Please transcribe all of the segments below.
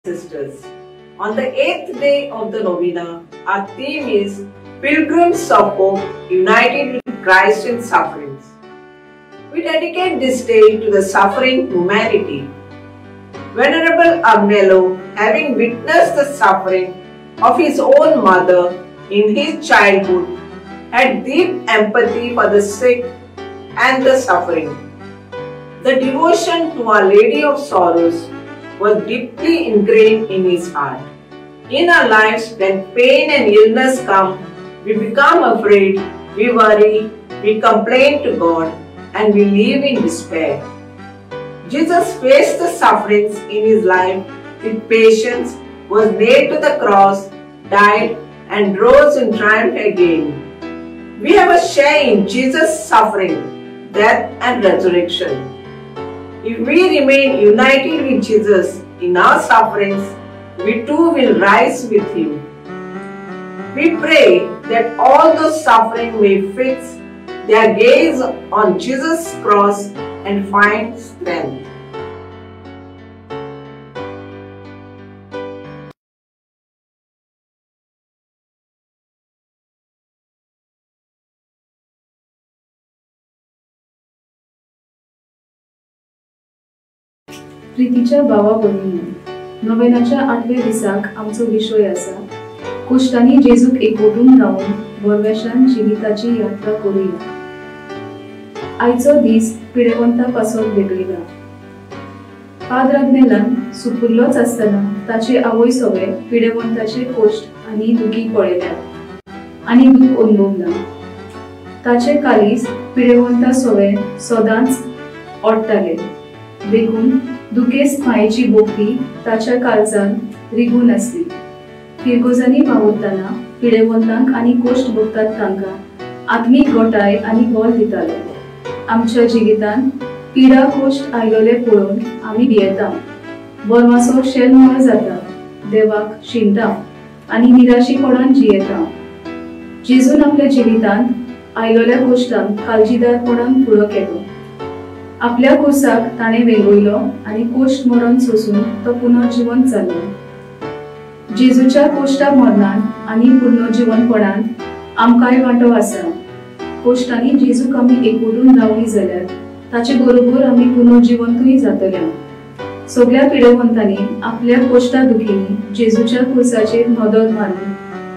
Sisters. On the 8th day of the novena, our theme is Pilgrims of Hope United with Christ in Sufferings. We dedicate this day to the suffering humanity. Venerable Agnello, having witnessed the suffering of his own mother in his childhood, had deep empathy for the sick and the suffering. The devotion to Our Lady of Sorrows was deeply ingrained in his heart. In our lives, when pain and illness come, we become afraid, we worry, we complain to God, and we live in despair. Jesus faced the sufferings in his life with patience, was nailed to the cross, died, and rose in triumph again. We have a share in Jesus' suffering, death, and resurrection. If we remain united with Jesus in our sufferings, we too will rise with him. We pray that all those suffering may fix their gaze on Jesus' cross and find strength. प्रितीच्या भावा भगिनी, नोवेनाच्या 8व्या दिसाक आमचो विषय आसा कुश्टांनी जेजूक एकवटून रावन भरवेशान जिविताची यात्रा करूया. आयचो दीस पिडेवंता पासून वेगळिला. पाद्र आग्नेलान सुपुर्लोच आसतना ताचे आवय सगळे पिडेवंताचे कोश्ट आनी दुखी पळयल्यात आनी दूख अनुभवला. ताचे कालीस पिडेवंता सगळे सदांच ओडटाले. देखून दुखेस मायेची बोगती ताच्या काळजान रिगून आसली. फिरगोजांनी वावुरतना पिडेवंतांक आनी कोश्ट भोगतात तांकां आत्मीक घोटाय आनी बळ दितालो. आमच्या जिवितान पिडा कोश्ट आयलोले पळोवन आमी भियेता, बोरमासो शेलमळ जाता, देवाक शिंता आनी निराशीपणान जियेता. जेजून आपल्या जिवितान आयलोल्या कोश्टांक काळजीदारपणान फुडो केलो. आपल्या कुसाक ताणे वेंगयलो आनी कोश्ट मरण सोसून तो पुनर्जीवन जालो. जेजूच्या कोश्टा मरणान आनी पुनर्जीवनपणान आमकांय वांटो आसा. कोश्टांनी जेजूक आमी एकवटून रावली जाल्यार ताचे बरोबर आमी पुनर्जीवंतूय जातल्या. सगळ्या पिडेवंतांनी आपल्या कोश्टा दुखींनी जेजूच्या कुसाचेर नदर मारून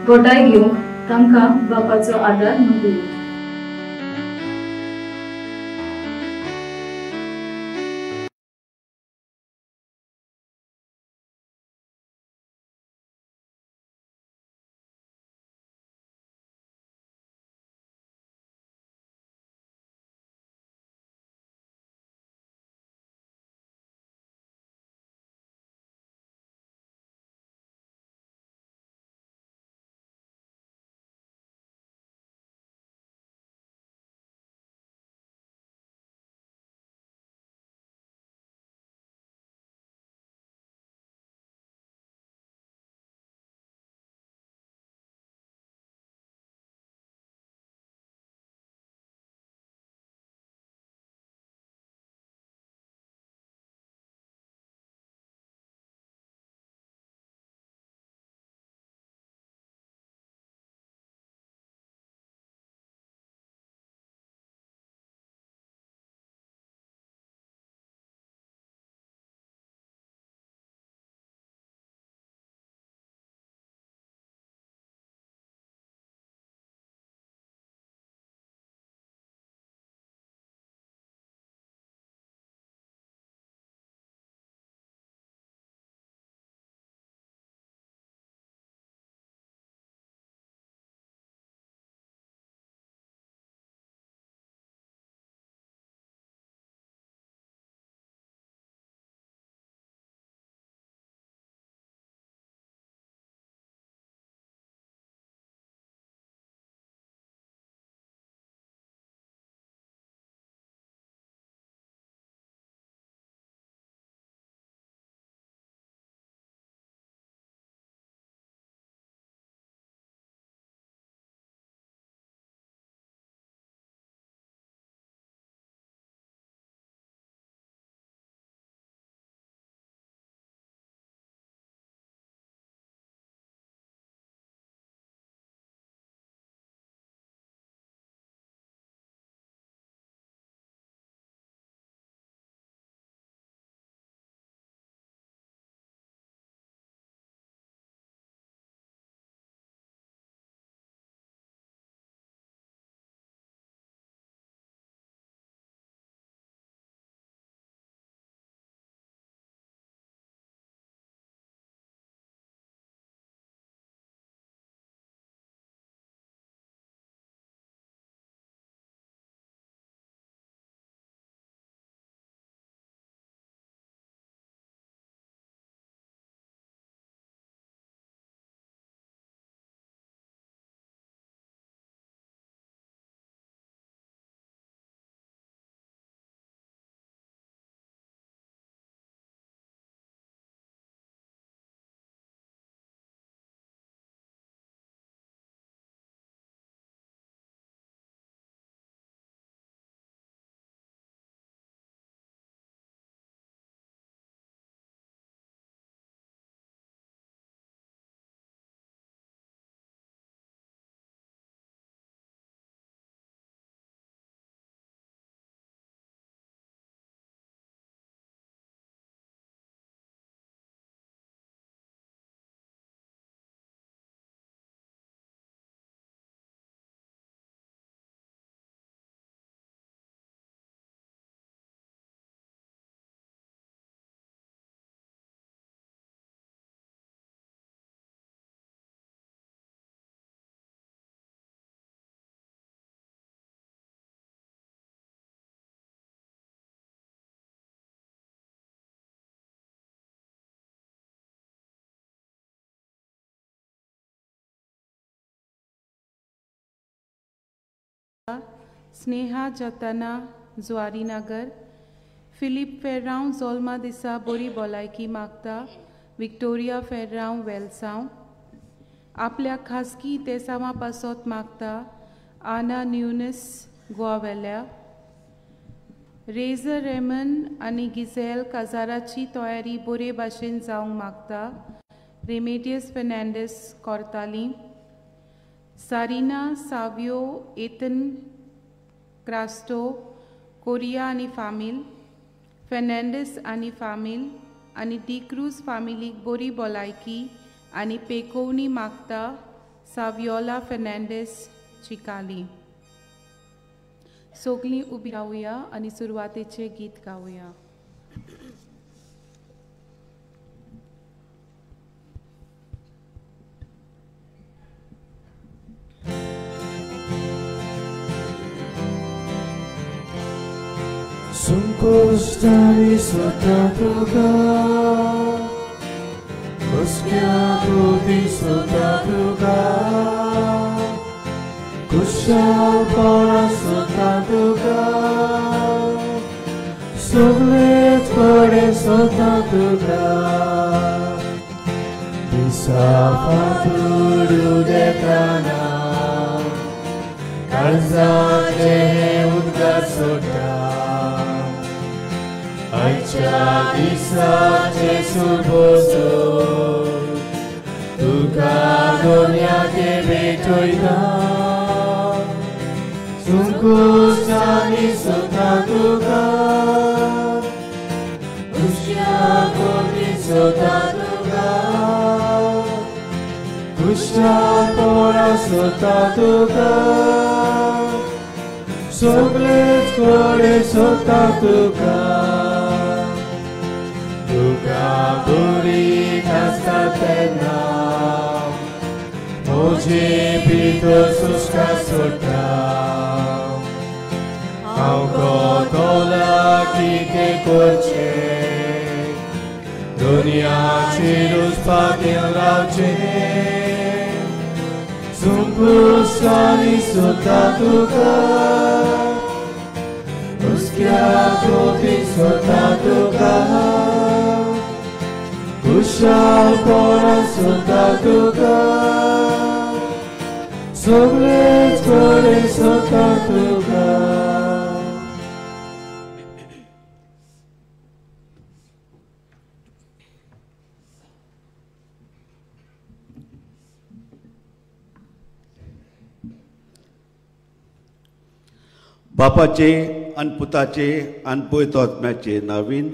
घोटाय घेवंक तांकां बापाचो आदार मागूया. स्नेहा जतना जुवारीनगर, फिलीप फेर्रांव जल्मा दिसा बरी भलायकी मागता, विक्टोरिया फेर्रांव वेलसांव, आपल्या खासगी तेसावा पासत मागता, आना न्यूनस गोवावेल्या, रेझर रेमन आनी गिझेल काजाराची तयारी बरे भाशेन जावंक मागता, रेमेडियस फेर्नांडीस कोर्तालीं, सारिना सावियो एतन क्रास्टो कोरिया आनी फामील, फेर्नांडीस आनी फामील आनी डिक्रूज फामिलीक बरी भलायकी आनी पेकोवणी मागता, सावियोला फेर्नांडीस चिकाली. सगलीं उबी रावया आनी सुरवातेचें गीत गावया. Sunkostani sotatuga, Kuskiakuti sotatuga, Kushabara sotatuga, Suglet kore sotatuga, Bisapaturu dekana, Karzate udgar sota. Aicia disace sul posto, tuca donia che betoida, sun costani sotatuga, uscia cordi sotatuga, uscia cora sotatuga. Soglet kore sotatuga, tuga buri kastatena, moje pito suska sota, auko tola kike korche, dunia chirus patil rauche, sumpustani sotatuga. Uschiato sotatuga, uscia ancora sotatuga, soglet kore sotatuga. बापाचे आनी पुताचे आनी पवित्र आत्म्याचे नावीन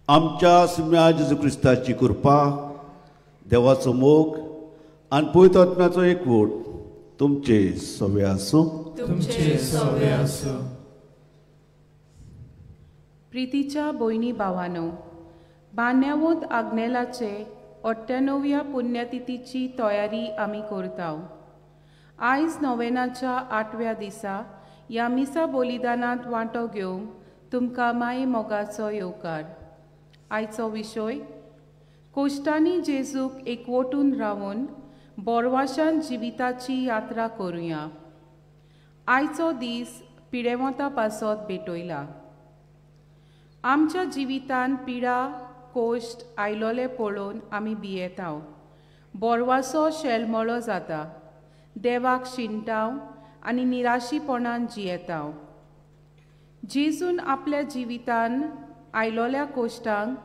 आमच्या सुम्या जेजू क्रिस्ताची कृपा, देवाचो मोग आनी पवित्र आत्म्याचो एकवट तुमचे सवे आसूं. प्रितीच्या भयणी भावांनो, बान्यावोत आग्नेलाचे 98व्या पुण्यतिथीची तयारी आमी करताव. आयज नोवेनाच्या 8व्या दिसा ह्या मिसा बलिदानांत वांटो घेवंक तुमकां माये मोगाचो येवकार. आयचो विशय कोश्टांनी जेजूक एकवटून रावन बोरवाशान जिविताची यात्रा करुया. आयचो दीस पिडेवंता पासत भेटयला. आमच्या जिवितान पिडा कोश्ट आयलोले पळोवन आमी भियेताव. बोरवासो शेलमळो जाता. देवाक शिंटाव आनी निराशीपणान जियेताव. जेजून आपल्या जिवितान आयलोल्या कोश्टांक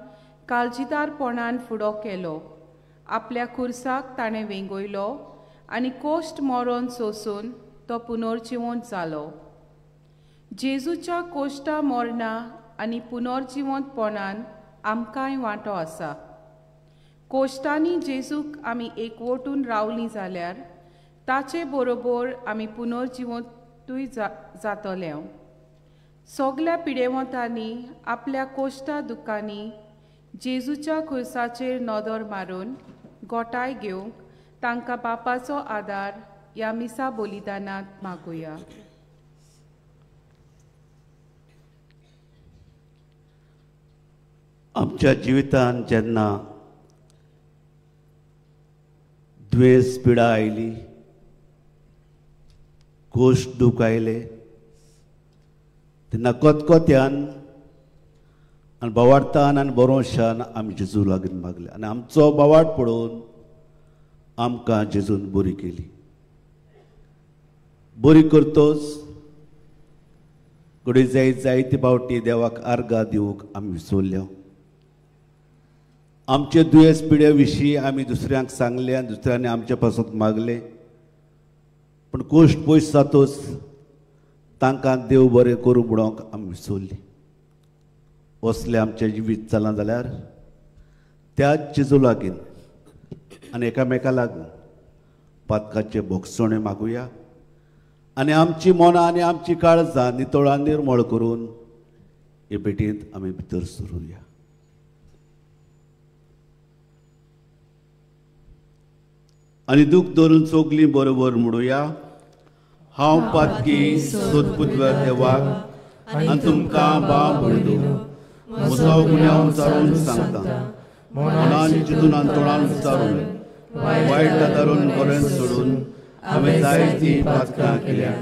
काळजीदारपणान फुडो केलो. आपल्या खुर्साक ताणें वेंगयलो आनी कोश्ट मरोन सोंसून तो पुनर्जिवंत जालो. जेजूच्या कोश्टा मरणा आनी पुनर्जिवंतपणान आमकांय वांटो आसा. कोश्टांनी जेजूक आमी एकवटून रावलीं जाल्यार ताचे बरोबर आमी पुनर्जिवंतूय जातले. सगल्या पिडेवंतांनी आपल्या कोश्टा दुखांनी जेजूच्या खुर्साचेर नदर मारून गोठाय घेवंक तांकां बापाचो आदार ह्या मिसा बलिदानांत मागुया. आमच्या जिवितान जेन्ना दुयेंस पिडा आयली, गोश्ट दूख आयले तेन्ना कोतकोत्यान आनी बोवाडतान आनी बरोवशान आमी जेजू लागीं मागले आनी आमचो बोवाड पळोवन आमकां जेजून बरी केली. बरी करतोच घडये जायती फावटी देवाक आर्गां दिवंक आमी विसरल्या. आमचे दुयेंस पिड्या विशीं आमी दुसऱ्यांक सांगले आनी दुसऱ्यांनी आमचे पासून मागले, पूण गोश्ट पयस जातोच तांकां देव बरें करूं म्हणून आमी विसरली. असलें आमचें जिवीत चलां जाल्यार त्याच जेजू लागीं आनी एकामेका लागून पातकाचे भोगसणे मागुया आनी आमची मनां आनी आमची काळजां नितळ निर्मळ करून हे भेटेंत आमी भितर सरुया. आनी दूख धरून चोगली बरोबर म्हणुया. हांव पातकी सोदपुतव्या देवाक आनी तुमकां बाब म्हणून म्हजो गुन्यांव विचारून सांगता. मनान चिंतून आनी तोंडान विचारून वायट धरून बरें सोडून हांवें जायतीं पातकां केल्यात.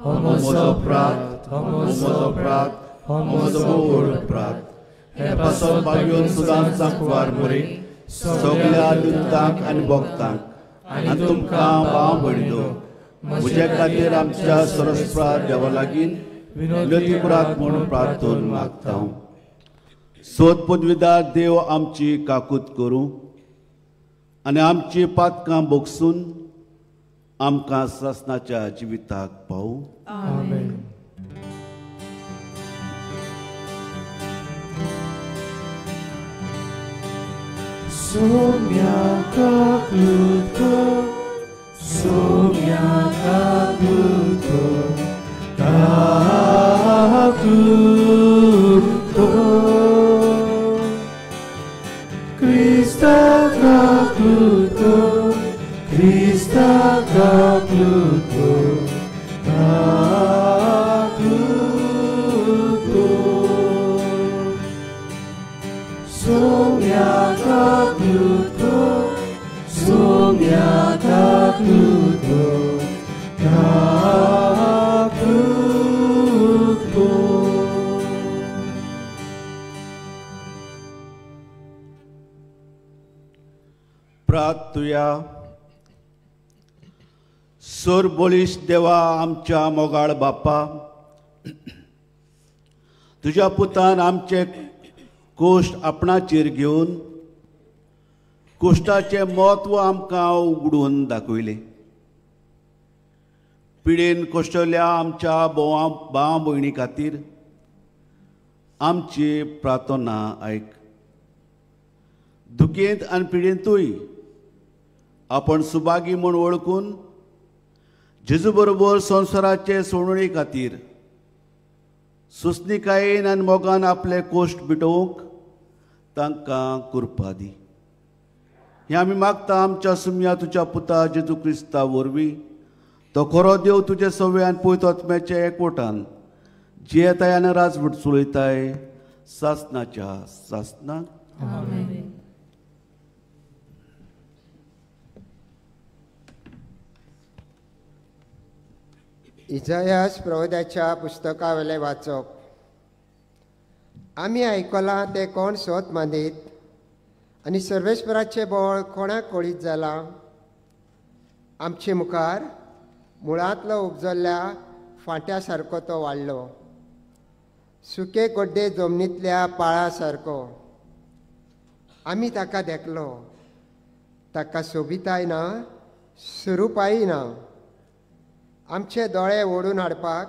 हो म्हजो प्रात, हो म्हजो प्रात, हो म्हजो मोड प्रात. हे पासो पावयोन सुदां सांकवार मोरे सगळ्या दुतांक आनी भक्तांक आनी तुमकां बाब भयणीनो म्हजे खातीर आमच्या सरस्वत देवा लागीं विनोदी करात म्हणून प्रार्थना मागता. सोद पदवीदार देव आमची काकूत करूं आनी आमची पातकां भोगसून आमकां सासणाच्या जिविताक पावूं. आमेन. Somiaka Pluto, Somiaka Pluto, Pluto, Krista Pluto, Krista Pluto, Pluto, Somiaka Pluto, Somiaka Pluto, Pluto. प्रार्थुया. सोर बोलीश देवा आमच्या मोगाळ बापा, तुज्या पुतान आमचे कोश्ट आपणाचेर घेवन कोश्टाचें म्हत्व आमकां उगडून दाखयलें. पिडेन कोश्टल्या आमच्या भाव भयणी खातीर आमची प्रार्थना आयक. दुखेंत आनी पिडेंतूय आपण सुभागी म्हूण वळखून जेजू बरोबर संवसाराचे सोडवणे खातीर सुस्निकायेन आनी मोगान आपले कोश्ट मिटोवंक तांकां कृपा दी. हें आमी मागता आमच्या सुम्या तुज्या पुता जेजू क्रिस्ता वरवीं. तो खरो देव तुजे सव्यान पयत आत्म्याच्या एकवटान जियेताय आनी राजवट चलयताय सासणाच्या सासणाक. आमेन. इजायास प्रवद्याच्या पुस्तका वेले वाचप. आमी आयकलां ते कोण सोत मांदीत आनी सर्वेस्पराचे बोळ कोणाक कळीत जालां. आमचे मुखार मुळांतलो उपजल्ल्या फांट्या सारको तो वाडलो, सुके गड्डे जमनींतल्या पाळा सारको. आमी ताका देखलो, ताका सोबिताय ना, स्वरुपाय ना. आमचे दोळे ओडून हाडपाक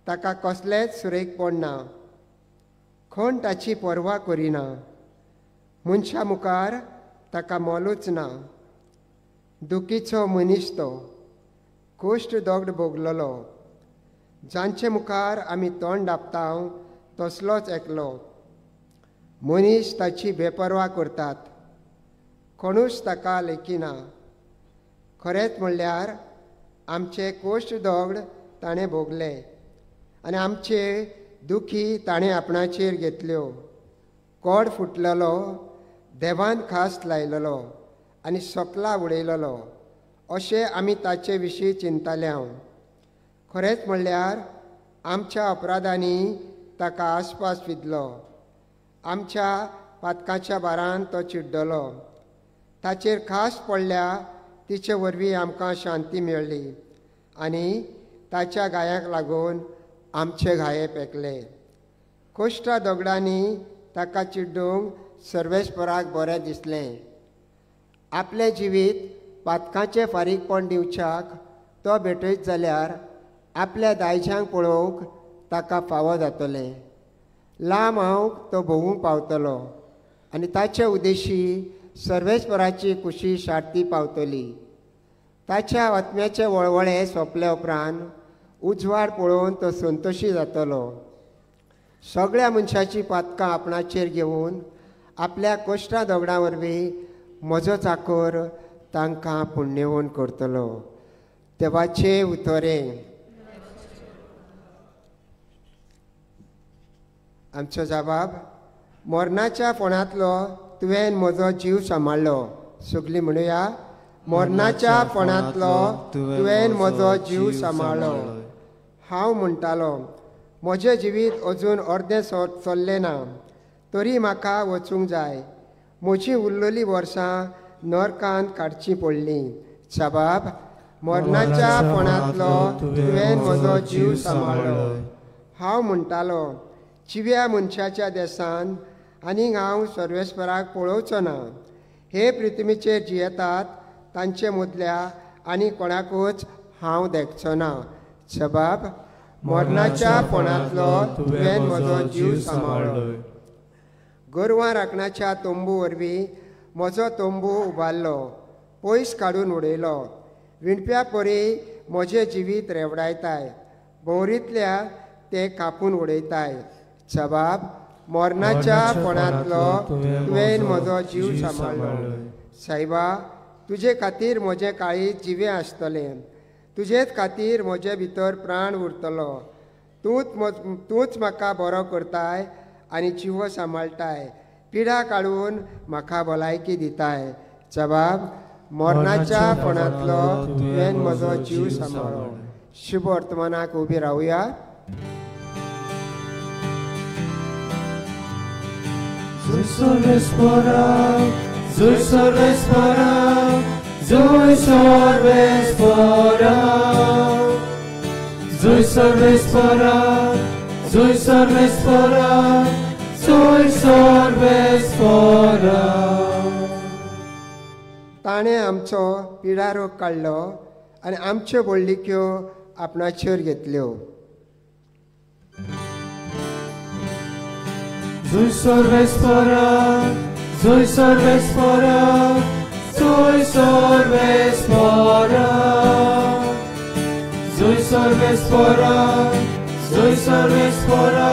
ताका कसलेंच सुरेखपण ना. कोण ताची पर्वा करिना. मनशा मुखार ताका मोलूच ना. दुखीचो मनीस तो, कोश्ट दोगड भोगलोलो. जांचे मुखार आमी तोंड धांपतांव तसलोच एकलो. मनीस ताची बेपर्वा करतात, कोणूच ताका लेखिना. खरेंच म्हणल्यार आमचे कोश्ट दोगड ताणें भोगले आनी आमचे दुखी ताणें आपणाचेर घेतल्यो. कोड फुटलेलो, देवान खास लायलेलो आनी सोकला उडयलेलो अशें आमी ताचे विशीं चिंतले. खरेंच म्हणल्यार आमच्या अपराधांनी ताका आसपास विधलो, आमच्या पातकाच्या बारान तो चिड्डलो. ताचेर खास पडल्या तिचे वरवीं आमकां शांती मेळ्ळी आनी ताच्या गायांक लागून आमचे घाये पेकले. कोश्टा दोगडांनी ताका चिड्डूंक सर्वेस्पराक बरें दिसलें. आपलें जिवीत पातकाचें फारीकपण दिवच्याक तो भेटयत जाल्यार आपल्या दायजांक पळोवंक ताका फावो जातलें. लांब हांव तो भोवूंक पावतलो आनी ताचे उद्देशी सर्वेस्पराची खुशी शार्ती पावतली. ताच्या आत्म्याचे वळवळे सोंपले उपरांत उजवाड पळोवन तो संतोशी जातलो. सगळ्या मनशाची पातकां आपणाचेर घेवन आपल्या कोश्टा दोगडां वरवीं म्हजो चाकर तांकां पुण्यवंत करतलो. देवाचे उतोरे. आमचो जबाब, मरणाच्या फोंडांतलो तुवें म्हजो जीव सांबाळ्ळो. सगळीं म्हणुया, मरणाच्या फोंडांतलो तुवें म्हजो जीव सांबाळ्ळो. हांव म्हणटालो, म्हजें जिवीत अजून अर्दें चल्लें ना, तरी म्हाका वचूंक जाय. म्हजीं उरलेलीं वर्सां नरकांत काडचीं पडलीं. जबाब, मरणाच्या फोंडांतलो तुवें म्हजो जीव सांबाळ्ळो. हांव म्हणटालो, चिव्या मनशाच्या देसान आनीक हांव सर्वेस्पराक पळोवचो ना. हे पृथ्वीचेर जियेतात तांचे मदल्या आनी कोणाकूच हांव देखचो ना. जबाब, मरणाच्या फोंडांतलो तुवें म्हजो जीव सांबाळ्ळो. गोरवां राखणाच्या तोंबू वरवीं म्हजो तोंबू उबारलो, पयस काडून उडयलो. विणप्या परी म्हजें जिवीत रेवडायताय, भोंवरींतल्या ते कापून उडयताय. जबाब, मरणाच्या फोंडांतलो तुवें म्हजो जीव सांबाळ्ळो. सायबा, तुजे खातीर म्हजें काळीज जिवें आसतलें, तुजेच खातीर म्हजे भितर प्राण उरतलो. तूंच म्हाका बरो करताय आनी जिवो सांबाळटाय, पिडा काडून म्हाका भलायकी दिताय. जबाब, मरणाच्या फोंडांतलो तुवें म्हजो जीव सांबाळ्ळो. शुभ वर्तमानाक उबी रावया. Zój sorvespora, zój sorvespora, zój sorvespora, zój sorvespora, zój sorvespora, zój sorvespora. ताणें आमचो पिडारोग काडलो आनी आमच्यो बोडलिक्यो आपणाचेर घेतल्यो. Zój sorvespora, zój sorvespora, zój sorvespora, zój sorvespora, zój sorvespora,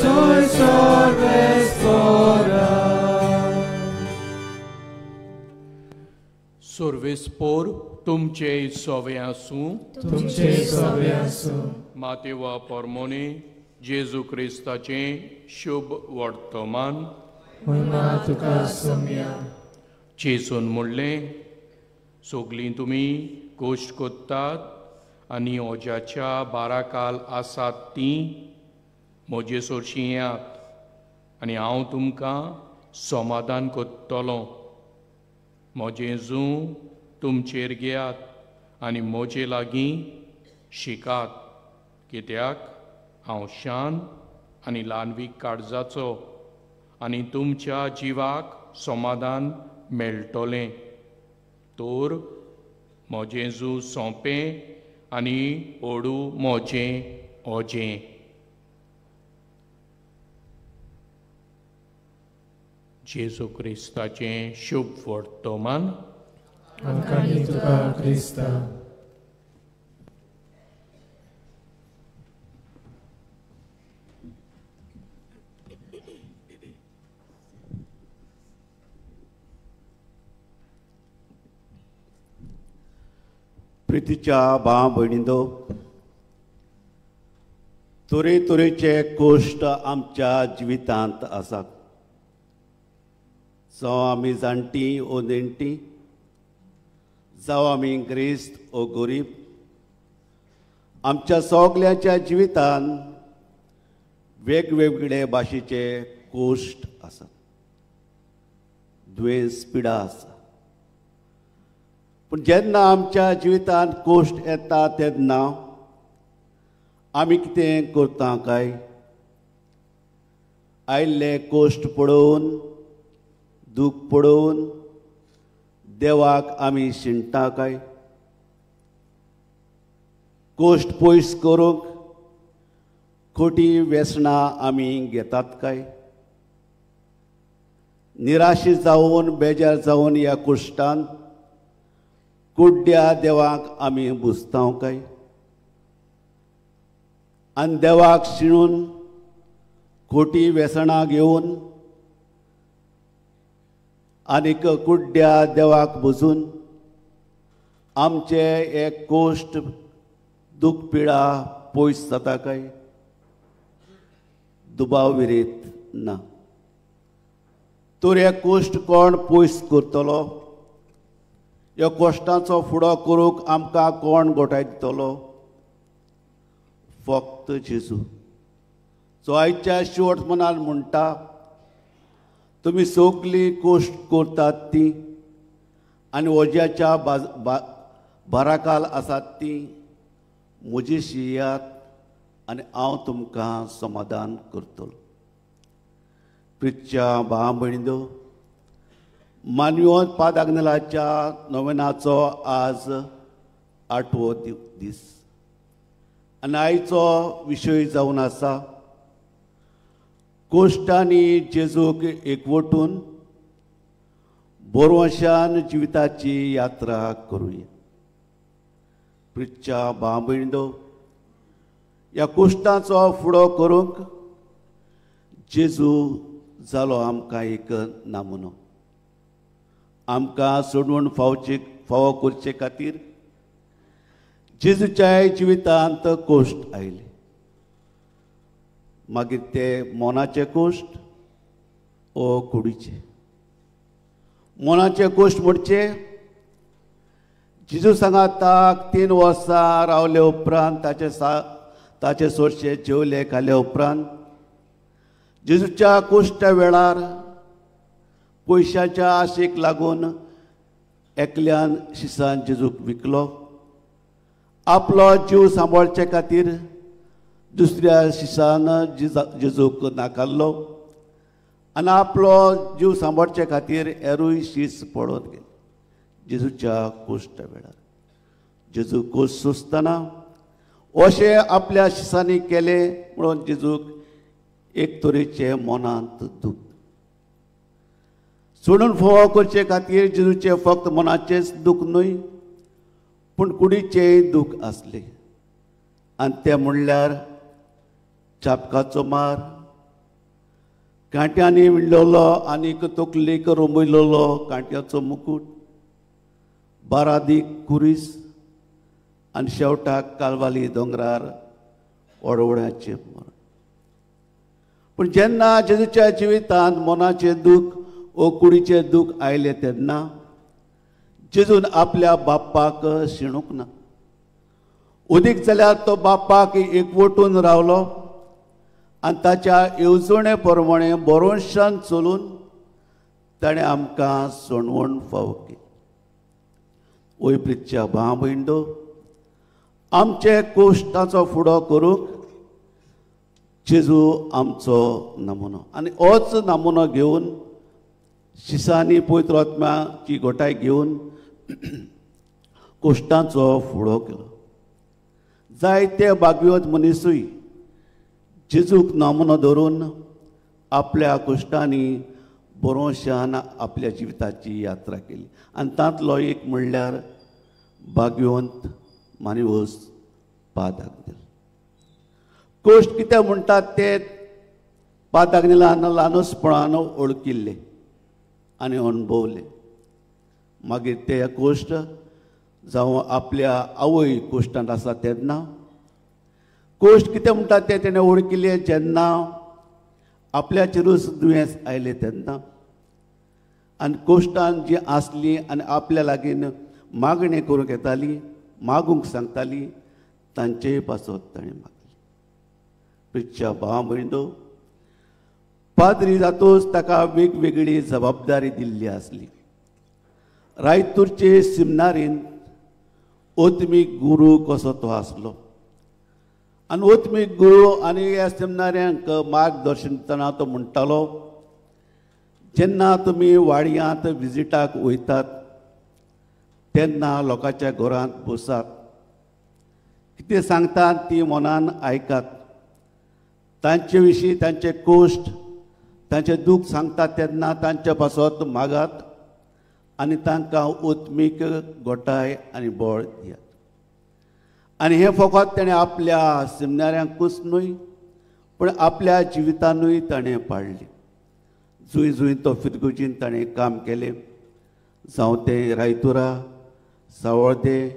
zój sorvespora. Sorvespor तुमचे सोवे आसूं. तुमचे सोवे आसूं. मातेवा पोरमोने जेजू क्रिस्ताचें शुभ वर्तमान. महिमा तुका सोम्या. जेसून म्हणलें, सगलीं तुमी गोश्ट कोत्तात आनी ओज्याच्या बाराकाल आसात तीं म्हजे सोरशीं येयात आनी हांव तुमकां समाधान कोत्तलों. म्हजें जूं तुमचेर घेयात आनी म्हजे लागीं शिकात, कित्याक हांव शांत आनी ल्हानवीक काळजाचो आनी तुमच्या जिवाक समाधान मेळटलें. तर म्हजें जूं सोंपें आनी ओडू म्हजें ओजें. जेजू क्रिस्ताचें शुभ वर्तमान. आमकां तुका क्रिस्ता. प्रितीच्या भाव भयणींनो, तरेतरेचे कश्ट आमच्या जिवितांत आसात. जावं आमी जाणटी ओ नेणटी, जावं आमी ग्रेस्त ओ गरीब, आमच्या सगळ्यांच्या जिवितान वेगवेगळे भाशेचे कोश्ट आसात, दुयेंस पिडा आसा. पूण जेन्ना आमच्या जिवितांत कोश्ट येता तेन्ना आमी कितें करता काय? आयिल्ले कोश्ट पळोवन, दूख पळोवन देवाक आमी शिणटा काय? कोश्ट पयस करूंक खोटी व्यसनां आमी घेतात काय? निराशी जावन बेजार जावन ह्या कोश्टान कुड्ड्या देवाक आमी बुजता काय? आनी देवाक शिणून खोटी व्यसनां घेवन आनीक कुड्ड्या देवाक बुजून आमचे एक कोश्ट दूख पिडा पयस जाता काय? दुबाव विरीत ना. तर हे कोश्ट कोण पयस करतलो? ह्या कोश्टाचो फुडो करूंक आमकां कोण घोटाय दितलो? फक्त जेजू. सो आयच्या शेवट मनान म्हणटा, तुमी सगळीं कोश्ट करतात ती आनी ओज्याच्या बाराकाल आसात ती म्हजीशी येयात आनी हांव तुमकां समाधान करतलो. प्रितच्या भाव भयणींनो, मानवी पादाग्नलाच्या नोवेनाचो आज 8वो दीस आनी आयचो विशय जावन आसा कोश्टांनी जेजूक एकवटून बोरवशान जिविताची यात्रा करुया. प्रितच्या भाव भयणींनो, ह्या कोश्टांचो फुडो करूंक जेजू जालो आमकां एक नामुनो. आमकां सोडवण फावो करचे खातीर जेजूच्या जिवितांत कोश्ट आयले. मागीर ते मोनाचे कोश्ट ओ कुडीचे. मोनाचे कोश्ट म्हणचे जेजू सांगाताक 3 वर्सां रावले उपरांत ताचे सोडशे जेवले खाले उपरांत जेजूच्या कोश्टा वेळार पयशांच्या आशेक लागून एकल्यान शिसान जेजूक विकलो. आपलो जीव सांबाळचे खातीर दुसऱ्या शिसान जेजूक नाकारलो आनी आपलो जीव सांबाळचे खातीर हेरूय शीस पळोवन गेले. जेजूच्या कोश्टा वेळार जेजू कोश्ट सोंसतना अशें आपल्या शिसांनी केले म्हणून जेजूक एक तरेचे मनांत दूख. सोडून फावो करचे खातीर जेजूचे फक्त मनाचेच दूख न्हय पूण कुडीचेय दूख आसले. आनी ते म्हणल्यार चापकाचो मार, कांट्यांनी विणलेलो आनीक तकलेक रोंबयलेलो कांट्याचो मुकूट, बारादीक कुरीस आनी शेवटाक कालवाली दोंगरार ओडवड्याचें मरण. पूण जेन्ना जेजूच्या जिवितांत मनाचें दूख ओ कुडीचें दूख आयलें तेन्ना जेजून आपल्या बापाक शिणूंक ना. उदीक जाल्यार तो बापाक एकवटून रावलो आनी ताच्या येवजणे प्रमाणे बरोवशान चलून ताणें आमकां सोडवण फावो केली. ओय प्रितच्या भाव भयणींनो, आमचे कोश्टाचो फुडो करूंक जेजू आमचो नमुनो आनी होच नमुनो घेवन शिसांनी पवित्र आत्म्याची घोटाय घेवन कोश्टांचो फुडो केलो. जायते भाग्यवंत मनीसूय जेजूक नमुनो धरून आपल्या कोश्टांनी बरोवशान आपल्या जिविताची यात्रा केली. आनी तांतलो एक म्हणल्यार भाग्यवंत मानिवोस पादाग्नेल. कोश्ट कितें म्हणटात ते पादाग्नेलान ल्हानूसपणान ओळखिल्ले आनी अणभवले. मागीर ते कोश्ट जावं आपल्या आवय कोश्टांत आसा तेन्ना कोश्ट कितें म्हणटात ते तेणें ओळखिल्ले जेन्ना आपल्याचेरूच दुयेंस आयलें तेन्ना आनी कोश्टान जी आसली आनी आपल्या लागीं मागणी करूंक येताली, मागूंक सांगताली, तांचेय पासत ताणें मागली. प्रिच्या भावा भयणो, पाद्री जातूच ताका वेगवेगळी जबाबदारी दिल्ली आसली. रायतूरचे सिमनारीन ओत्मीक गुरू कसो तो आसलो आनी ओत्मीक गुरू आनी ह्या सिमनाऱ्यांक मार्गदर्शन दितना तो म्हणटालो, जेन्ना तुमी वाडयांत विजिटाक वयतात तेन्ना लोकांच्या घरांत बसात, कितें सांगतात ती मनान आयकात, तांचे विशीं तांचे कोश्ट तांचे दूख सांगतात तेन्ना तांचे पासत मागात आनी तांकां ओत्मीक गोटाय आनी बळ दियात. आनी हें फकत ताणें आपल्या सिमनाऱ्यांकूच न्हय पूण आपल्या जिवितानूय ताणें पाळलें. जुंय जुंय तो फिरगुजीन ताणें काम केलें, जावं तें रायतुरा, सावळदे,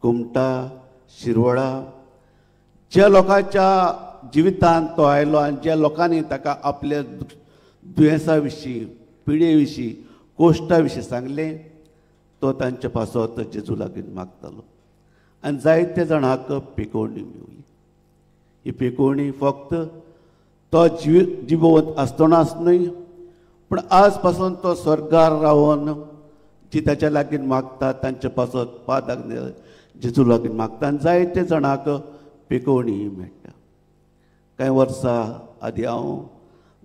कुमटा, शिरवळा, ज्या लोकांच्या जिवितांत तो आयलो आनी ज्या लोकांनी ताका आपल्या दुयेंसा विशीं, पिडे विशीं, कोश्टा विशीं सांगलें, तो तांच्या पासत जेजू लागीं मागतालो. आनी जायते जाणांक पिकोवणी मेवली. ही पिकोवणी फक्त तो जिवंत आसतनाच न्हय पूण आज पासून तो स्वर्गार रावन जी ताच्या लागीं मागतात तांच्या पासत पादाक जेजू लागीं मागता. आनी जायते जाणांक पिकोवणी मेळटा. कांय वर्सां आदी हांव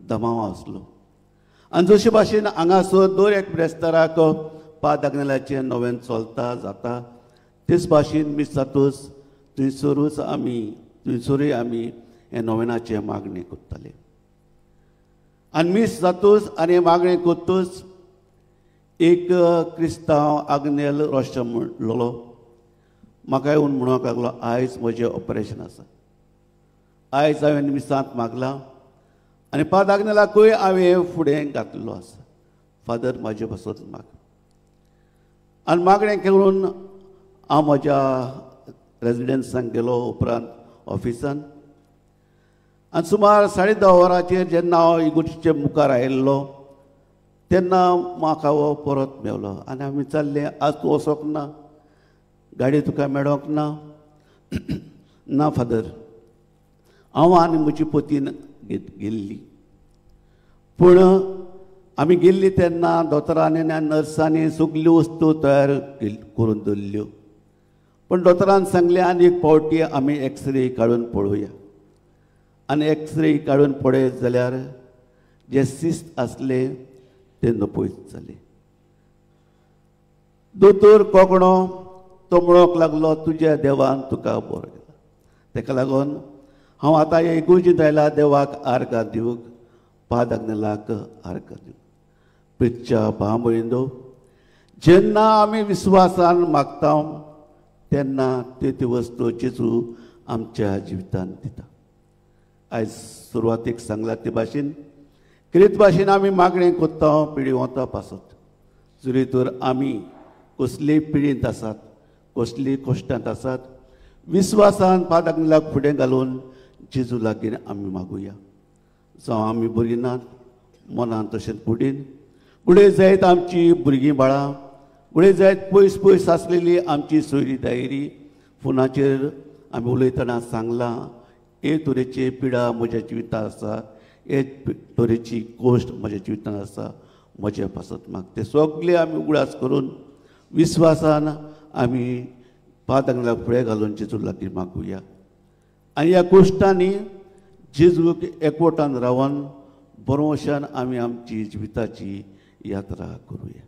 दमाव आसलो आनी जशे भाशेन हांगासर दर एक ब्रेस्ताराक पादाग्नेलाचें नवें चलता जाता तेच भाशेन मीस जातूच थंयसरूय आमी हे नोवेनाचे मागणी करताले. आनी मीस जातूच आनी मागणी करतूच एक क्रिस्तांव आग्नेल रोश्ट म्हणलो, म्हाका येवन म्हणूंक लागलो, आयज म्हजें ऑपरेशन आसा. आयज हांवें मिसांत मागलां आनी पादाग्नेलाकूय हांवें फुडें घातलेलो आसा. फादर म्हाजे पासत माग. आनी मागणें करून हांव म्हज्या रेजिडेंसांत गेलो, उपरांत ऑफिसान. आनी सुमार 10:30 वरांचेर जेन्ना हांव इगोर्जीचे मुखार आयिल्लो तेन्ना म्हाका हो परत मेवलो आनी आमी विचारलें, आज तूं वचोंक ना, गाडी तुका मेळोंक ना? ना फादर, हांव आनी म्हजी पतीन गेल्ली. पूण आमी गेल्ली तेन्ना दोतोरांनी आनी नर्सांनी सगल्यो वस्तू तयार करून दवरल्ल्यो. पूण दोतोरान सांगलें आनी एक फावटी आमी एक्सरे काडून पळोवया. आनी एक्सरे काडून पळयत जाल्यार जे सिस्ट आसले ते नपयत जाले. दोतोर कोंकणो तो म्हणूंक लागलो, तुज्या देवान तुका बरो केला. ताका लागून हांव आतां हे इगोर्जींत आयला देवाक आर्गां दिवंक, पादाग्नेलाक आर्गां दिवंक. प्रिच्या भाव भयणो, जेन्ना आमी विस्वासान मागता तेन्ना त्यो वस्तू जेजू आमच्या जिवितांत दिता. आयज सुरवातेक सांगला ते भाशेन क्रित भाशेन आमी मागणी कोत्ता पिडी वता पासत. जरी तर आमी कसलेय पिडींत आसात, कसलीय कोश्टांत आसात, विस्वासान पादाग्नेलाक फुडें घालून जेजू लागीं आमी मागुया. जावं आमी बरीं नात मनान तशेंच कुडीन, गुळे जायत आमची भुरगीं बाळां, गुळे जायत पयस पयस आसलेली आमची सोयरी दायरी फोनाचेर आमी उलयतना सांगलां, हे तरेची पिडा म्हज्या जिवितांत आसा, हे तरेची गोश्ट म्हज्या जिवितांत आसा, म्हज्या पासत माग. ते सगळे आमी उगडास करून विस्वासान आमी पादाग्नेलाक फुडें घालून जेजू लागीं मागुया. आनी ह्या गोश्टांनी जेजूक एकवटान रावन बरोवशान आमी आमची जिविताची यात्रा करुया.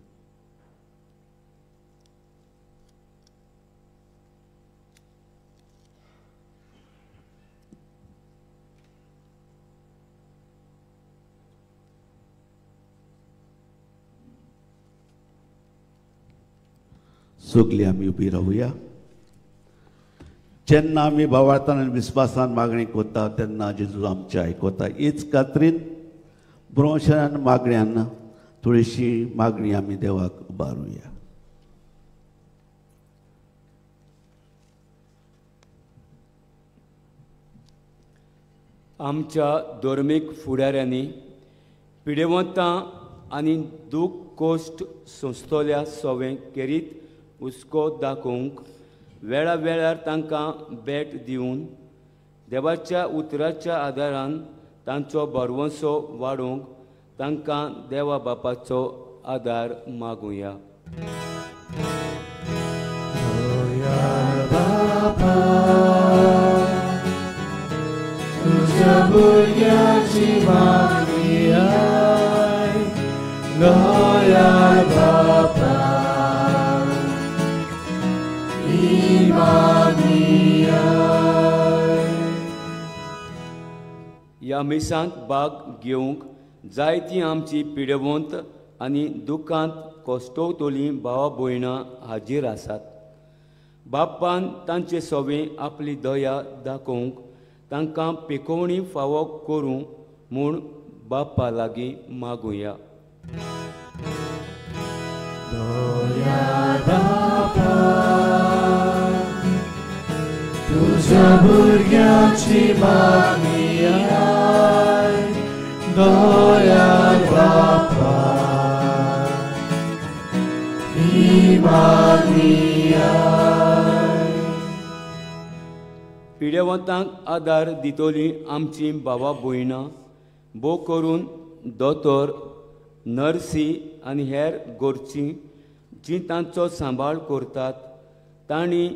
सगळीं आमी उबी रावुया. जेन्ना आमी भावार्थान आनी विस्वासान मागणी करता तेन्ना जेजू आमचें आयकता. हीच खात्रीन बरोवशान मागण्यान थोडीशी मागणी आमी देवाक उबारुया. आमच्या धर्मीक फुडाऱ्यांनी पिडेवंतां आनी दूख कोश्ट सोंसतल्या सोवें केरीत हुस्को दाखोवंक वेळा वेळार तांकां भेट दिवन देवाच्या उतराच्या आदारान तांचो बरवंसो वाडोवंक तांकां देवा बापाचो आदार मागुया. तुझ्या भुरग्याची मागणी आय, दयाळ बापा, ही मागणी आय. ह्या मिसांत भाग घेवंक जायतीं आमची पिडेवंत आनी दुखांत कोश्टवतलीं भावा भयणां हाजीर आसात. बापान तांचे सोबे आपली दया दाखोवंक तांकां पिकोवणी फावो करूं म्हूण बापा लागीं मागुया. दयाळ बापा, तुझ्या भुरग्याची मागणी आय, दयाळ बापा, ही मागणी आय. पिडेवंतांक आदार दितोलीं आमची भावा भयणां भोव करून दोतोर, नर्सी आनी हेर गोरचीं जीं तांचो सांबाळ करतात, तांणी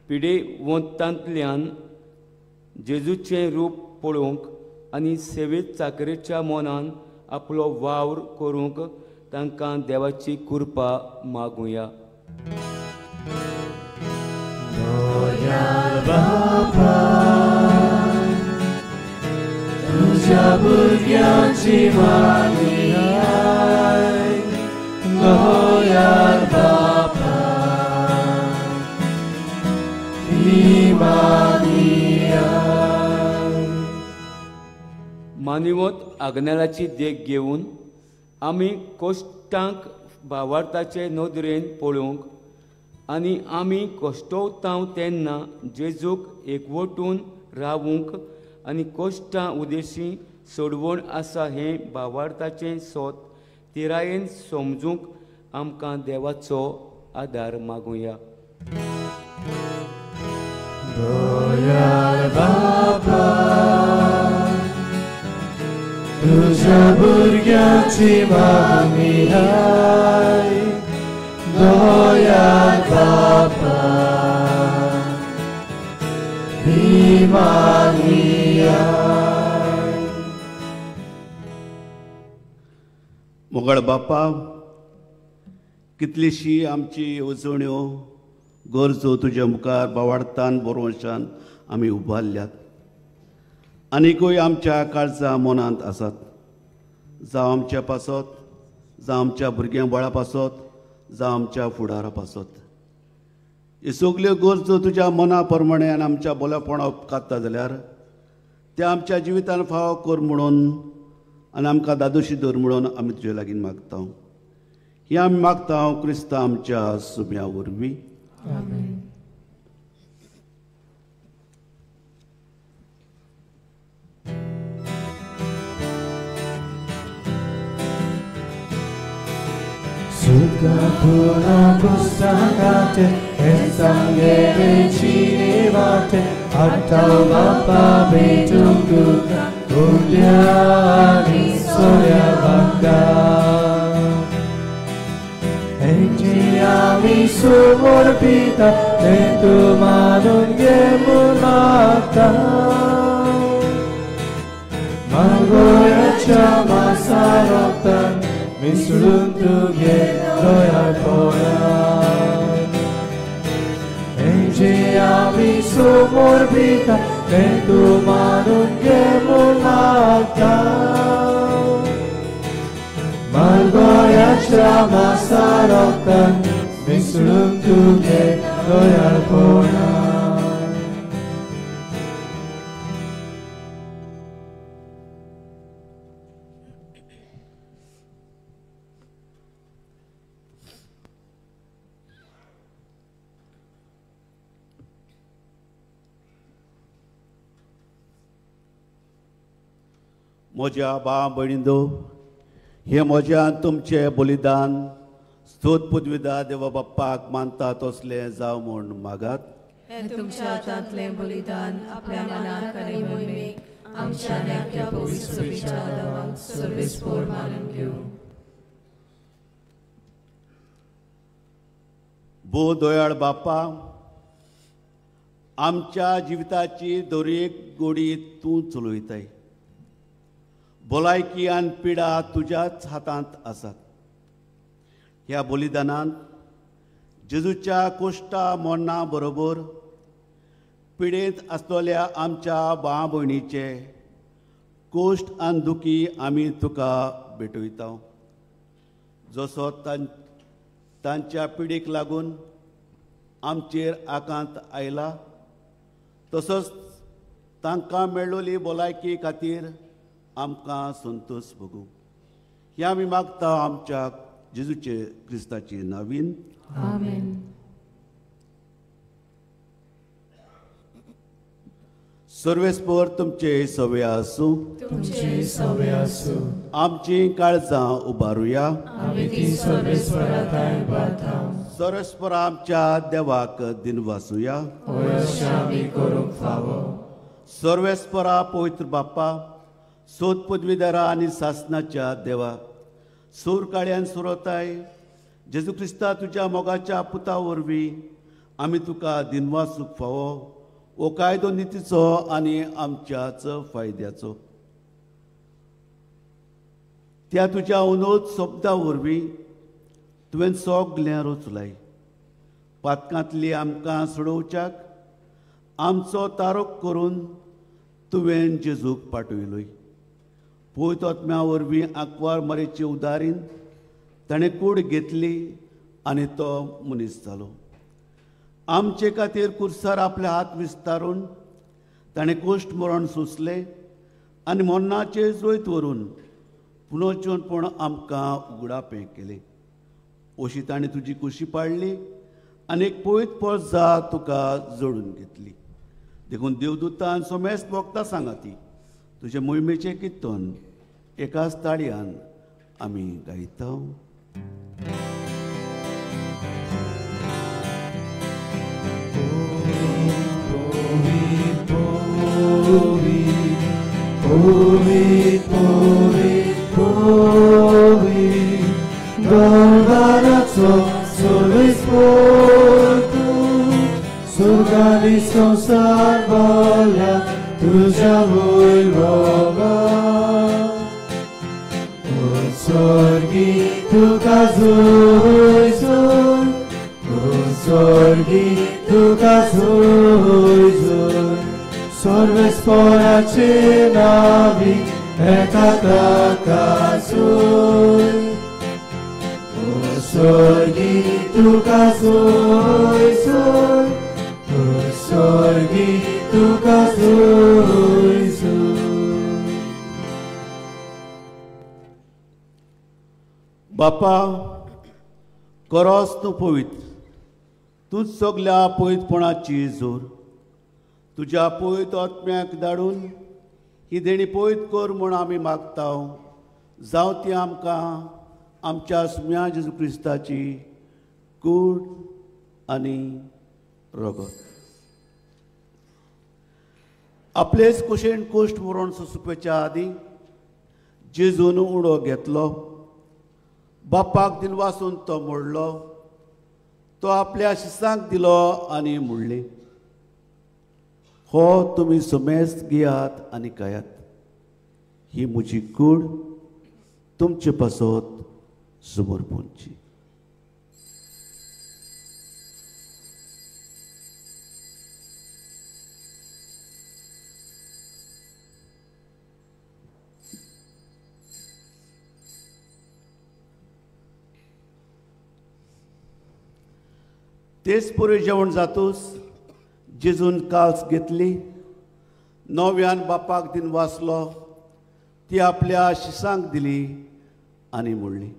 पिडेवंतांतल्यान जेजूचें रूप पळोवंक आनी सेवेत चाकरेच्या मोनान आपलो वावर करूंक तांकां देवाची कृपा मागुया. दयाळ बापा, तुझ्या भुरग्याची मागणी आय, दयाळ बापा, ही मागणी आय. मानिवत आग्नेलाची देख घेवन आमी कोश्टांक भावार्थाचे नदरेन पळोवंक आनी आमी कोश्टवतांव तेन्ना जेजूक एकवटून रावूंक आनी कोश्टां उदेशी सोडवण आसा हें भावार्थाचें सोत तिरायेन समजूंक आमकां देवाचो आदार मागुया. दयाळ बापा, तुझ्या भुरग्याची मागणी आय, दयाळ बापा, ही मागणी आय. मोगळ बापा, कितलीशी आमची येवजण्यो गरजो तुज्या मुखार भावार्थान बरोवशान आमी उबारल्यात. आनिकूय आमच्या काळजां मनांत आसात, जावं आमच्या पासत, जावं आमच्या भुरग्यां बाळा पासत, जावं आमच्या फुडारा पासत. ह्यो सगल्यो गरजो तुज्या मना प्रमाणे आनी आमच्या बोलापणा उपकारता जाल्यार त्या आमच्या जिवितान फावो कर म्हणून आनी आमकां दादोशी दवर म्हणून आमी तुजे लागीं मागता. ही आमी मागता क्रिस्ता आमच्या सुम्या वरवीं. आमेन. Sugapura Pustakate, Esangere Chinivate, Atau Bapa Betukuka, Udyani Soya Bhakta. Enjiami Sumur Pita, Tentu Madun Gemunata. Mangoya Chama Saroktan, Misuruntuge Doyal Poran. Enjiami Sumur Pita, Tentu Madun Gemunata. Mangoya Chama Saroktan, Misuruntuge Doyal Poran. म्हज्या भाव भयणींदो, हे म्हज्यान तुमचें बलिदान स्तोत पदवीदा देवा बाप्पाक मानता तसले जाव म्हूण मागात. हे तुमच्या हातांतले बलिदान आपल्या मनाक आनी मोहिमेक आमच्या नेक्या पवित्र विचारांक सर्वेस्पोर मानून घेऊ. भो दयाळ बाप्पा, आमच्या जिविताची दरेक गोडी तूं चलयताय. भलायकी आनी पिडा तुज्याच हातांत आसात. ह्या बलिदानांत जेजूच्या कोश्टा मोन्ना बरोबर पिडेंत आसलेल्या आमच्या भाव भयणीचे कोश्ट आनी दुखी आमी तुका भेटयता. जसो तांच्या पिडेक लागून आमचेर आकांत आयला, तसोच तांकां मेळ्ळोली भलायकी खातीर आमकां संतोश भोगूं. हें आमी मागता आमच्या जेजूचे क्रिस्ताचे नांवीन. आमेन. सर्वेस्पर तुमचे सवे आसूं. तुमचे सवे आसूं. आमची काळजां उबारुया. आमी ती सर्वेस्परांताय उबारतां. सर्वेस्पर आमच्या देवाक दिनवासुया. आमी करूंक फावो. सर्वेस्परा पवित्र बाप्पा, सोद पदवीदारा आनी सासनाच्या देवा, सूर काळ्यान सुरताय जेजू क्रिस्ता तुज्या मोगाच्या पुता वरवीं आमी तुका दिनवासूक फावो हो कायदो नितीचो आनी आमच्याच फायद्याचो. त्या तुज्या उनोद शब्दा वरवीं तुवें सगलें रचलाय. पातकांतली आमकां सोडोवच्याक आमचो तारोक करून तुवें जेजूक पाठयलोय. पवित्र आत्म्या वरवीं आंकवार मारेचे उदारीन ताणें कूड घेतली आनी तो मनीस जालो. आमचे खातीर कुर्सार आपले हात विस्तारून ताणें कोश्ट मरण सोंसलें आनी मरणाचे जोयत व्हरून पुनर्जीवनपण आमकां उगडापें केलें. अशी ताणें तुजी कुशी पाळली आनी एक पवित्र पर्जा तुका जोडून घेतली. देखून देवदूतान सोमेस्त भोगता सांगाती तुजे मोहिमेचे कितून एकाच ताळयान आमी गायता. Surgani संसार भल्या तुझ्या वैभवा. स्वर्गी तुका जोय जोय, स्वर्गी तुका जोय जोय. सर्वेस्पराचे नावी एका ताका जोय. स्वर्गी तुका जोय जोय, स्वर्गी तुका जोय जोय. बापा, खरोच तूं पवित्र. तूंच सगल्या पवित्रपणाची जोर. तुज्या पवित्र आत्म्याक धाडून ही देणी पवित्र कर म्हूण आमी मागता. जावं ती आमकां आमच्या सुम्या जेजू क्रिस्ताची कूड आनी रगत. आपलेच कुशेन कोश्ट मरण सोंसुपेच्या आदीं जेजून उडो घेतलो. बापाक दिनवासून तो मोडलो. तो आपल्या शिसांक दिलो आनी मुडले. हो तुमी समेस्त घेयात आनी खायात. ही म्हजी कूड तुमचे पासत समर्पणची. तेच पुरे जेवण जातूस जेजून काल्स घेतली. नव्यान बापाक दिन वाचलो. ती आपल्या शिसांक दिली आनी म्हणली,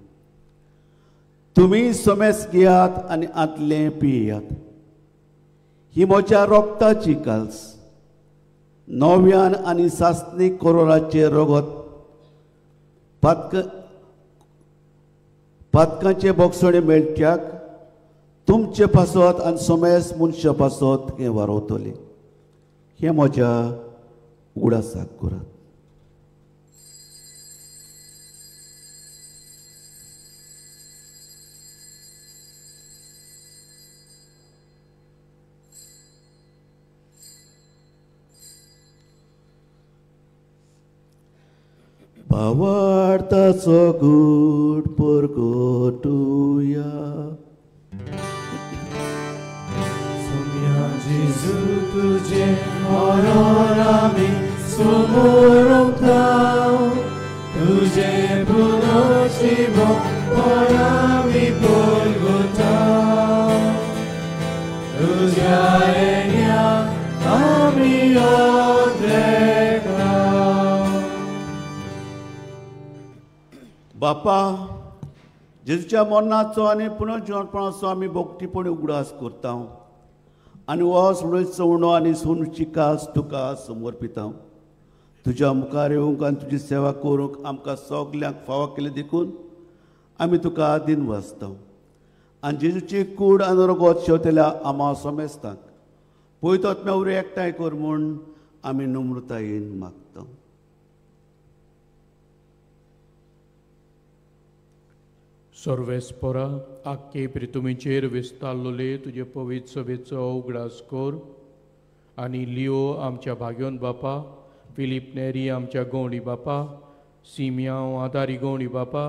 तुमी समेस्त घेयात आनी आतले पियेयात. ही म्हज्या रोगताची काल्स. नव्यान आनी सासणीक कोरोनाचे रगत पातकांचे बोगसणे मेळट्याक तुमचे पासत आनी सोमेस मनशा पासत हें वारोवतले हें म्हज्या उगडासाक करात. भावार्थाचो घूट परगटुया. जेजू तुझे मरण आमी समोर उक्ताव, तुझे पुनर्जीवन आमी परगटाव. तुझ्या येण्याक आमी ओद्रेगाव. बापा, जेजूच्या मरणाचो आनी पुनर्जीवनपणाचो आमी भोगटीपणी उगडास करता आनी हो सुणो आनी सुणची कास तुका समर्पिता. तुज्या मुखार येवंक आनी तुजी सेवा करूंक आमकां सगल्यांक फावो केले देखून आमी तुका दिन वाचता. आनी जेजूची कूड आनी रगत शेवतेल्या आमा समेस्तांक पळयतो आत्म्या उरे एकठांय कर म्हूण आमी नम्रतायेन मागता. सर्वेस्परा आख्खे प्रितुमीचेर विस्तारलोले तुजे पवित्र सभेचो उगडास कर आनी लिओ आमच्या भाग्योन बापा, फिलीप नेरी आमच्या गवणी बापा, सिमियांव आदारी गवणी बापा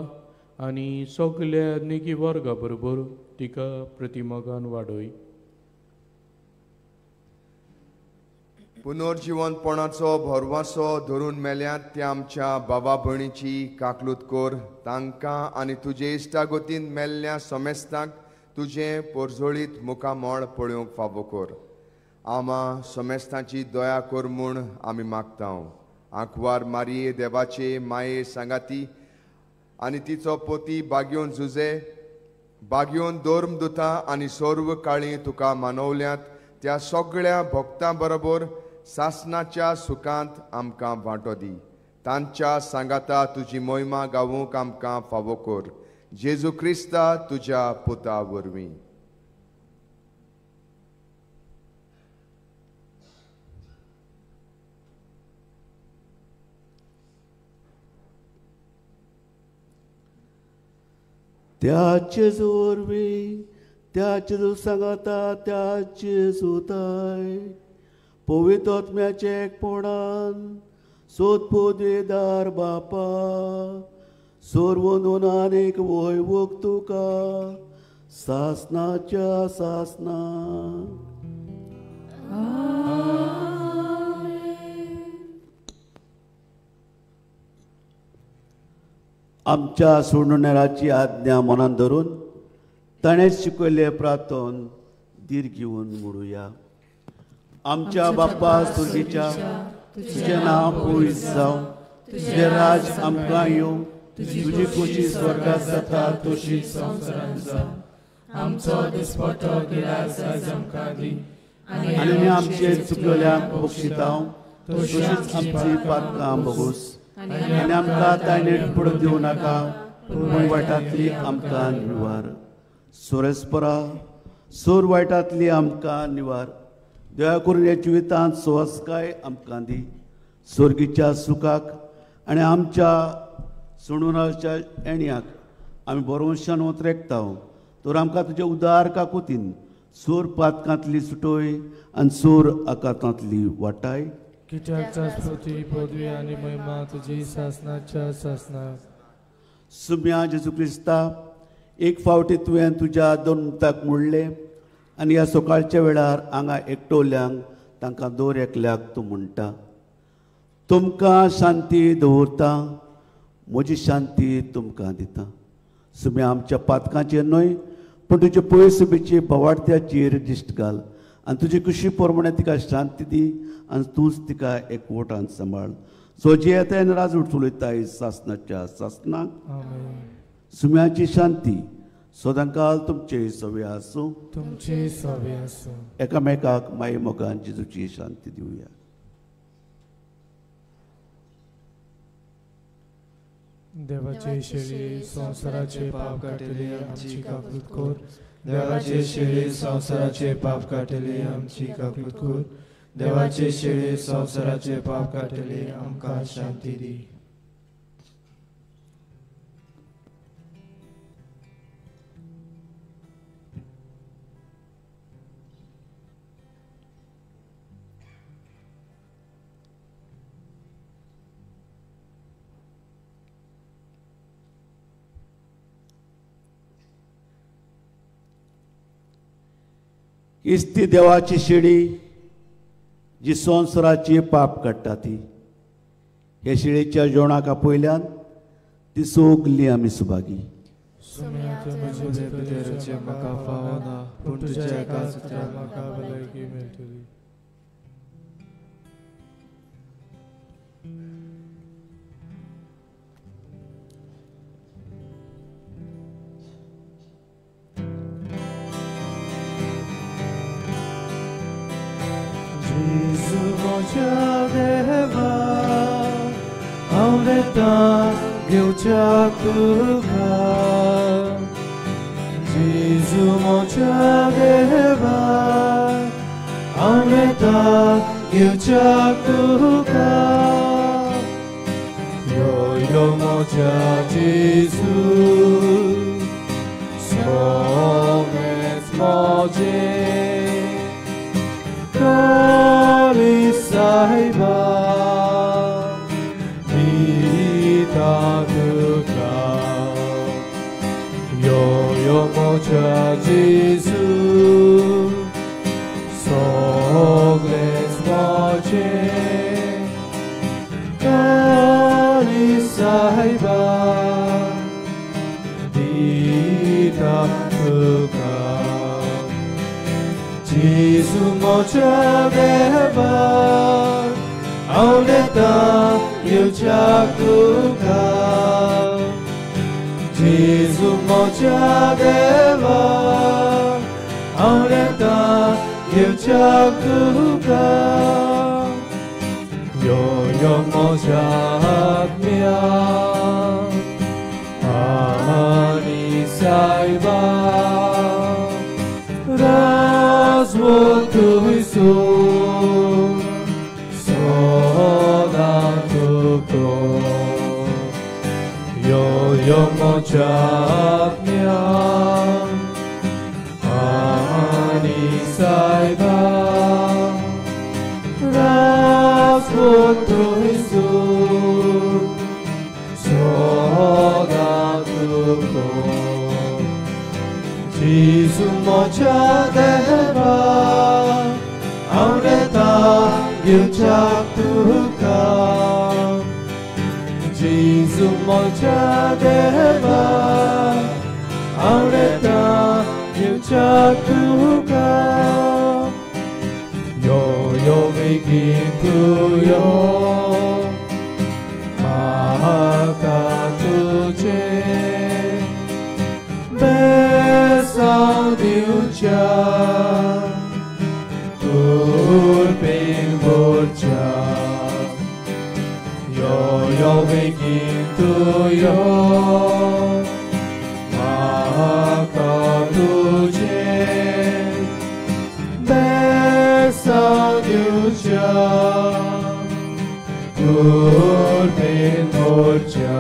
आनी सगल्या नेगी वर्गा बरोबर तिका प्रतिमगान वाडय. पुनर्जीवनपणाचो भरवसो धरून मेल्यांत त्या आमच्या बाबा भयणीची काकलूत कर. तांकां आनी तुजे इश्टागतीन मेल्ल्या समेस्तांक तुजें परजोळीत मुखामळ पळोवंक फावो कर. आमा समेस्तांची दया कर म्हूण आमी मागता. आंकवार मारये देवाचे माये सांगाती आनी तिचो पोती बागयोन झुजे, बागयोन दोर्म दुता आनी सर्व काळी तुका मानवल्यांत त्या सगळ्या भक्तां बरोबर सासनाच्या सुखांत आमकां वांटो दी. तांच्या सांगाता तुजी मोहिमा गावूंक आमकां फावो कर. जेजू क्रिस्ता तुज्या पुता वरवीं. त्याचे जोरवी त्याचे जो सांगाता त्याचे सुताय पवित्र आत्म्याचे एकपणान सोदपोदेदार बापा सोर्वून अनेक वैभोग तुका सासनाच्या सासना. आमच्या सोडणाराची आज्ञा मनान धरून ताणें शिकयले प्रार्थन धीर घेवन म्हणुया. आमच्या बाप्पा सुर्गीच्या तुजें नांव पवित्र जावं, तुजें राज आमकां येवं, तुजी खोशी स्वर्गांत जाता तशीच संवसारांत जावं. आमचो दिसपट्टो गिरायक आयज आमकां दी आनी आमचे चुकलेल्यांक बक्षितांव, तशीच आमची पातकां बगूस आनी आमकां तायनेट पडूंक दिवं नाका, पूण वायटांतली आमकां निवार. सोरेस्परा सोर वायटांतली आमकां निवार. दया करून ह्या जिवितांत सुवासकाय आमकां दी. स्वर्गीच्या सुखाक आनी आमच्या सोडूनाच्या येण्याक आमी बरोवशान वतरेकता. तर आमकां तुजे उदार काकुतीन सोर पातकांतली सुटोय आनी सोर आकांतांतली वाटाय. कित्याक स्तुती पदवी आनी महिमा तुजी सासनाच्या सासनाक. सुम्या जेजू क्रिस्ता, एक फावटी तुवें तुज्या दोन मुताक म्हणलें आनी ह्या सकाळच्या वेळार हांगा एकटोल्यांक तांकां दोर एकल्याक तूं म्हणटा, तुमकां शांती दवरता, म्हजी शांती तुमकां दिता. सुम्या आमच्या पातकांचेर न्हय पूण तुजे पयसुबेची भवार्थ्याचेर दिश्ट घाल आनी तुजी खुशी प्रमाणे तिका शांती दी आनी तूंच तिका एकवटान सांबाळ. सो जी येता आनी राजूट चलयताय सासनाच्या सासनाक. सुम्याची शांती सदांकाल तुमचे सवे आसूं. तुमचे सवे आसूं. एकामेकाक माये मोगान जेजूची शांती दिवया. देवाचे शेळी संसाराचे पाप काटले आमची काकूत कोर. देवाचे शेळी संसाराचे पाप काटले आमची काकूत कोर. देवाचे शेळी संसाराचे पाप काटले आमकां शांती दी. इस्ती देवाची शिडी जी संवसाराची पाप काडटा ती. हे शिळेच्या जेवणाक पयल्यान ती सोगली आमी सुभागी. म्हाका फावना पूण तुज्या एका सुत्रान म्हाका भलायकी मेळटली. Gesù moja deva, auleta gilcha kuka. Gesù moja deva, auleta gilcha kuka. Yo moja Gesù, somes moje. Kali saiba Vita duka Yo moja Jesu Sogles moje Kali saiba Vita duka Gesù moja deva, auleta gilcha kuka. Gesù moja deva, auleta gilcha kuka. Yo moja mia, ani saiba. Razvotuj sun, sodan tuko. Yo močat mjam, ani sajba. Razvotuj sun, sodan tuko. Gesù moja deva, auleta gilcha kuka. Gesù moja deva, auleta gilcha kuka. Yo vikintu yo, maka tuje. Saudiucha Turpin Burcha Yo vikintu yo Maka tuje Saudiucha Turpin Burcha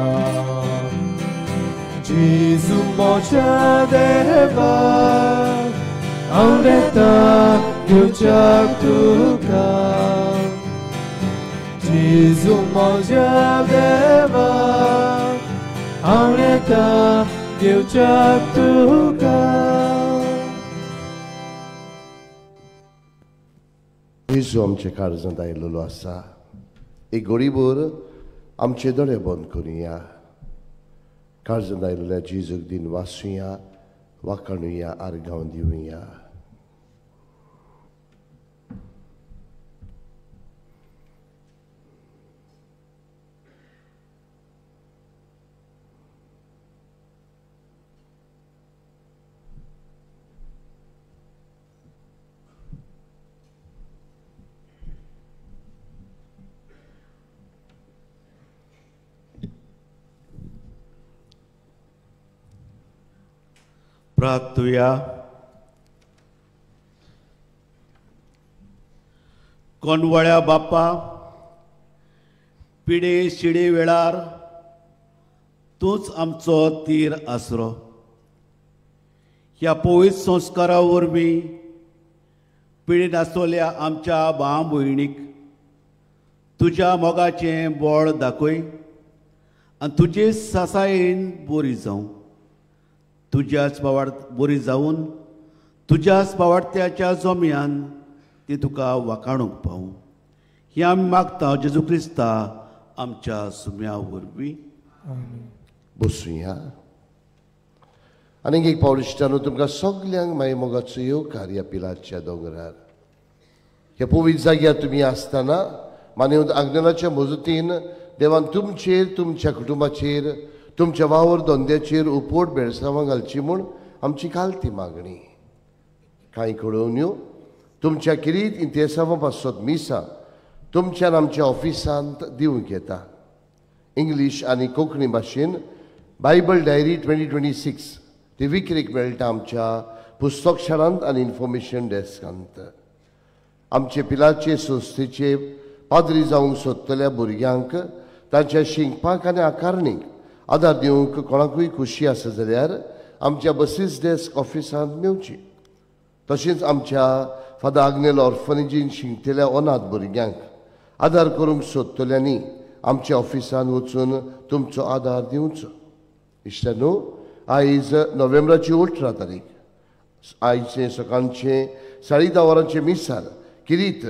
Gesù moja deva, auleta gilcha kuka. Gesù moja deva, auleta gilcha kuka. Gesù आमचे काळजांत आयिल्लो आसा. एक घडीभर आमचे दोळे बंद करुया. काळजांत आयिल्ल्या जेजूक दिन वाचुया, वाखाणुया, आर्गांव दिवया. प्रार्थुया. कोनवळ्या बाप्पा, पिडे शिडे वेळार तूच आमचो तीर आसरो. ह्या पवित्र संस्कारा वरवीं पिडीन आसतल्या आमच्या भाव भयणीक तुज्या मोगाचें बळ दाखय आनी तुजे सासायेन बरी जावं. तुज्याच बरी जावन तुज्याच पावाडत्याच्या जोम्यान ती तुका वाखाणूंक पावूं. हें आमी मागता जेजू क्रिस्ता आमच्या सुम्या वरवीं. बसूया. आनीक एक पावल इश्टानो, तुमकां सगल्यांक मागीर मोगाचो येवकार ह्या पिलाच्या दोंगरार. ह्या पवित्र जाग्यार तुमी आसतना मानेवंत आग्नेलाच्या मजतीन देवान तुमचेर, तुमच्या कुटुंबाचेर, तुमच्या वावर धंद्याचेर उपोट बेळसावां घालची म्हूण आमची खालती मागणी. कांय कळोवण्यो तुमच्या किरीत इंतेसावां पासत मिसा तुमच्यान आमच्या ऑफिसांत दिवंक येता. इंग्लीश आनी कोंकणी भाशेन बायबल डायरी 2026 ती विक्रेक मेळटा आमच्या पुस्तक शाळांत आनी इन्फॉर्मेशन डेस्कांत. आमचे पिलाचे संस्थेचे पाद्री जावंक सोदतल्या भुरग्यांक तांच्या शिंकपाक आनी आकारणीक आदार दिवंक कोणाकूय खुशी आसा जाल्यार आमच्या बसीस डेस्क ऑफिसांत मेवची. तशेंच आमच्या फादर आग्नेल ऑर्फनेजीन शिंकतल्या अनाथ भुरग्यांक आदार करूंक सोदतल्यांनी आमच्या ऑफिसांत वचून तुमचो आदार दिवचो. इश्टानो, आयज नोव्हेंबराची 18 तारीख, आयचे सकाळचे 10:30 वरांचे मिसार किरीत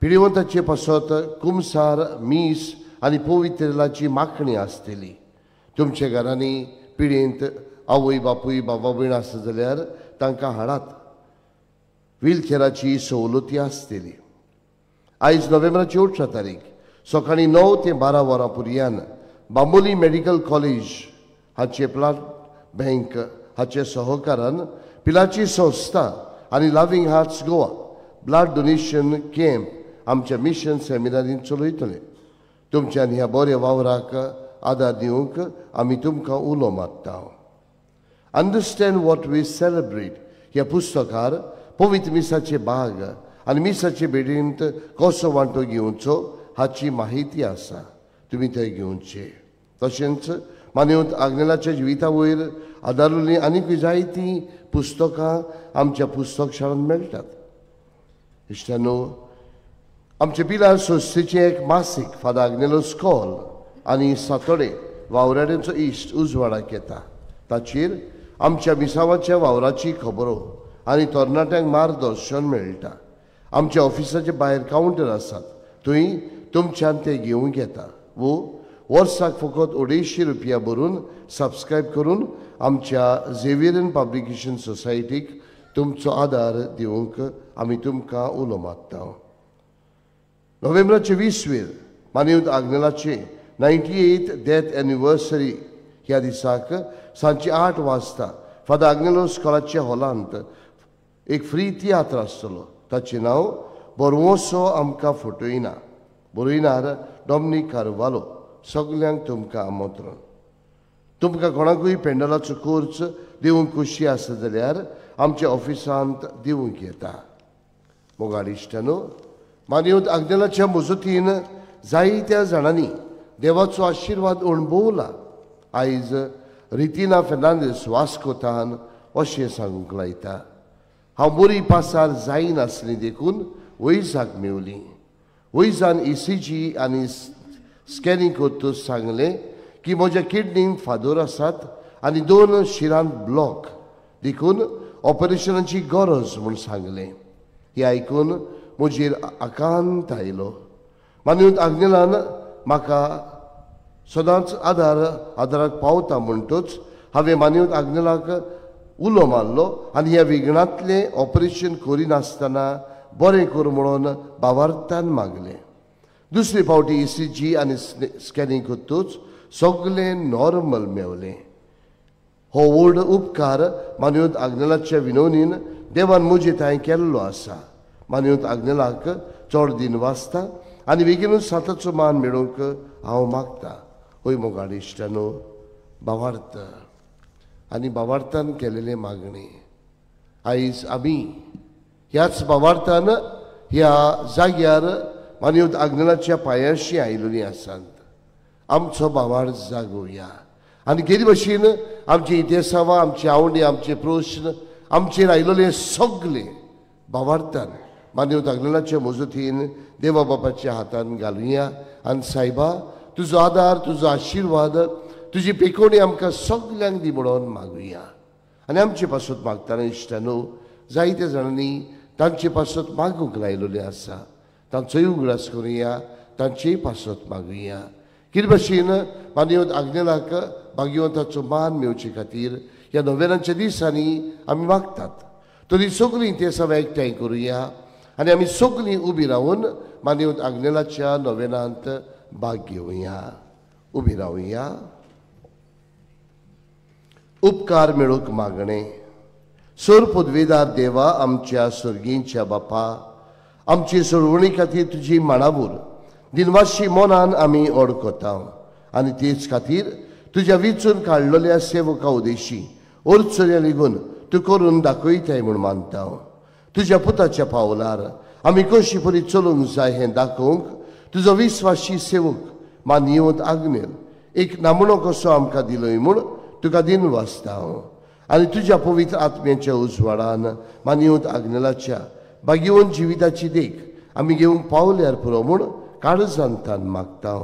पिडीवंताचे पासत कुमसार, मीस आनी पवित्रलाची माखणी आसतली. तुमच्या घरांनी पिडींत आवय बापूय बाबा भयण आसा जाल्यार तांकां हाडात. व्हीलचॅराची सवलती आसतली. आयज नोव्हेंबराची 18 तारीख सकाळीं 9 ते 12 वरां पर्यंत बांबोली मेडिकल कॉलेज हाचे ब्लड बँक हाचे सहकारान पिलाची संस्था आनी loving hearts Goa blood donation camp आमच्या मिशन सेमिनारीन चलयतले. तुमच्यान ह्या बऱ्या वावराक आदार दिवंक आमी तुमकां उलो मागता. अंडरस्टँड वॉट वी सेलिब्रेट ह्या पुस्तकार पवित्र मिसाचे भाग आनी मिसाचे भेटींत कसो वांटो घेवचो हाची माहिती आसा. तुमी थंय घेवचे. तशेंच मानेवंत आग्नेलाच्या जिविता वयर आदारलेलीं आनीक जायतीं पुस्तकां आमच्या पुस्तक शाळांत मेळटात. इश्टानो, आमच्या पिलार संस्थेचें एक मासीक फादर आग्नेलो स्कॉल आनी सातोडे वावराड्यांचो इश्ट उजवाडाक येता. ताचेर आमच्या मिसावाच्या वावराची खबरो आनी तरणाट्यांक मार्गदर्शन मेळटा. आमच्या ऑफिसाचे भायर कावंटर आसात, थंय तुमच्यान ते घेवंक येता. वो वर्साक फकत 250 रुपया भरून सबस्क्रायब करून आमच्या झेवियरन पब्लिकेशन सोसायटीक तुमचो आदार दिवंक आमी तुमकां उलो मागता. नोव्हेंबराचे 20 मानेवंत आग्नेलाचे 98th डेथ एनिवर्सरी ह्या दिसाक सांजे 8 वाजता फादर आग्नेलो स्कॉलाच्या हॉलांत एक फ्री तियात्र आसतलो. ताचें नांव बरवोसो आमकां फटयना. बरयणार डॉमिनिक कार्वालो. सगल्यांक तुमकां आमंत्रण. तुमकां कोणाकूय पेंडलाचो खर्च दिवंक खुशी आसा जाल्यार आमच्या ऑफिसांत दिवंक येता. मोगाड इश्टानो, मानेवंत आग्नेलाच्या मजतीन जायत्या जाणांनी देवाचो आशिर्वाद अणभवला. आयज रितिना फेर्नांदीस वास्कोतान अशें सांगूंक लायता, हांव बरी पासार जायनासलीं देखून वैजाक मेवलीं. वैजान ECG आनी स्कॅनिंग करतूच सांगलें की म्हज्या किडनींत फादर आसात आनी 2 शिरांत ब्लॉक देखून ऑपरेशनाची गरज म्हूण सांगलें. हें आयकून म्हजेर आकांत आयलो. मानेवंत आग्नेलान म्हाका सदांच आदाराक पावता म्हणटूच हांवें मानेवंत आग्नेलाक उलो मारलो आनी ह्या विघणांतलें ऑपरेशन करिनासतना बरें कर म्हणून भावार्थान मागलें. दुसरे फावटी ECG आनी स्कॅनिंग करतूच सगळें नॉर्मल मेवलें. हो व्हड उपकार मानेवंत आग्नेलाच्या विनवणीन देवान म्हजे थंय केल्लो आसा. मानेवंत आग्नेलाक चड दिन वाचता आनी बेगीनूच साताचो मान मेळोवंक हांव मागतां. होय मोगाड इश्टानो, भावार्थ, आनी भावार्थान केलेले मागणे आयज आमी ह्याच भावार्थान ह्या जाग्यार मानिवत आग्नेलाच्या पांयाशी आयिल्लीं आसात. आमचो भावार्थ जागोवया आनी गेली भशेन आमचे इतिहासावा आमचे आवडी आमचे प्रश्न आमचेर आयिल्ले सगळे भावार्थान मानिवत आग्नेलाच्या मजतीन देवा बापाच्या हातान घालुया. आनी सायबा तुजो आदार तुजो आशिर्वाद तुजी पेकोवणी आमकां सगल्यांक दी म्हणून मागुया. आनी आमचे पासत मागतना इश्टानो जायत्या जाणांनी तांचे पासत मागूंक लायिल्ले आसा. तांचोय उगडास करुया तांचेय पासत मागुया. कितें भशेन मानिवत आग्नेलाक भाग्यवंताचो मान मेळचे खातीर ह्या नोवेनांच्या दिसांनी आमी मागतात. तरी सगळीं ते सगळें एकठांय करुया आनी आमी सगळीं उबी रावन मानिवत आग्नेलाच्या नोवेनांत भाग घेवया. उबी रावया. उपकार मेळूंक मागणे. सोर पदवेदार देवा आमच्या स्वर्गींच्या बापा आमची सोडवणी खातीर तुजी माणावूर दिनवाशी मोनान आमी ओळखता आनी तेच खातीर तुज्या विचून काडलेल्या सेवका उदेशी ओर्चऱ्या लेगून तूं करून दाखयताय म्हूण मानता. तुज्या पुताच्या पावलार आमी कशी परी चलूंक जाय हें दाखोवंक तुजो विस्वासी सेवक मानिवत आग्नेल एक नामणो कसो आमकां दिलोय म्हूण तुका दिन वाचता. आनी तुज्या पवित्र आत्म्याच्या उजवाडान मानिवत आग्नेलाच्या भाग्यवंत जिविताची देख आमी घेवंक पावल्यार पुरो म्हूण काळजांतान मागता.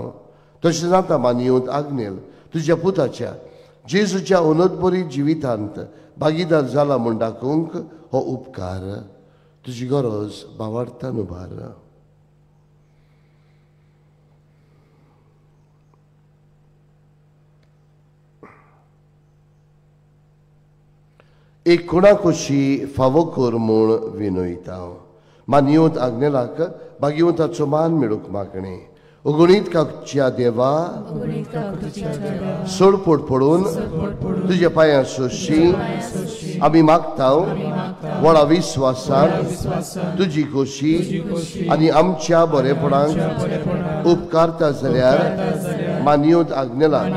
तशें जाता मानिवत आग्नेल तुज्या पुताच्या जेजूच्या अनोदबरी जिवितांत भागीदार जाला म्हूण दाखोवंक हो उपकार तुजी गरज भावार्थान उबार. एक कोणाकोशी फावो कर म्हूण विनयता. मानिवत आग्नेलाक भाग्यवंताचो मान मेळूंक मागणे. उगणीत काकच्या देवा सोडपोट पडून तुज्या पांयां सोशी आमी मागता व्हडा विस्वासान तुजी खोशी आनी आमच्या बरेपणाक उपकारता जाल्यार मानिवत आग्नेलाक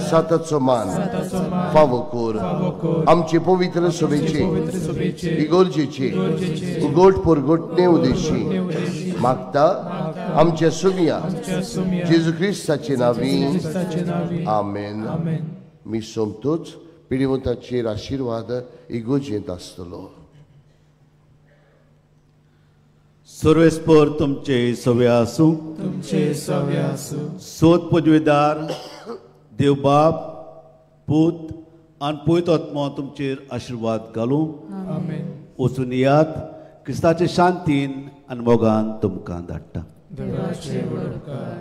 साताचो मान फावो कर. आमचे पवित्र सभेचे इगोर्जेचे उगोट परगोटणे उदेशी मागता आमच्या सुमिया जेजू क्रिस्ताचे नांवी आमेन. मी सोमतोच पिढीवंताचेर आशिर्वाद इगोजेंत आसतलो. सर्वेस्पर तुमचे सवे आसूं. तुमचे सवे आसूं. सोत पदवेदार देव बाप पूत आनी पवित्र आत्मा तुमचेर आशिर्वाद घालूं. आमेन. वचून यात क्रिस्ताचे शांतीन आनी मोगान तुमकां धाडटा. देवाचे उपकार.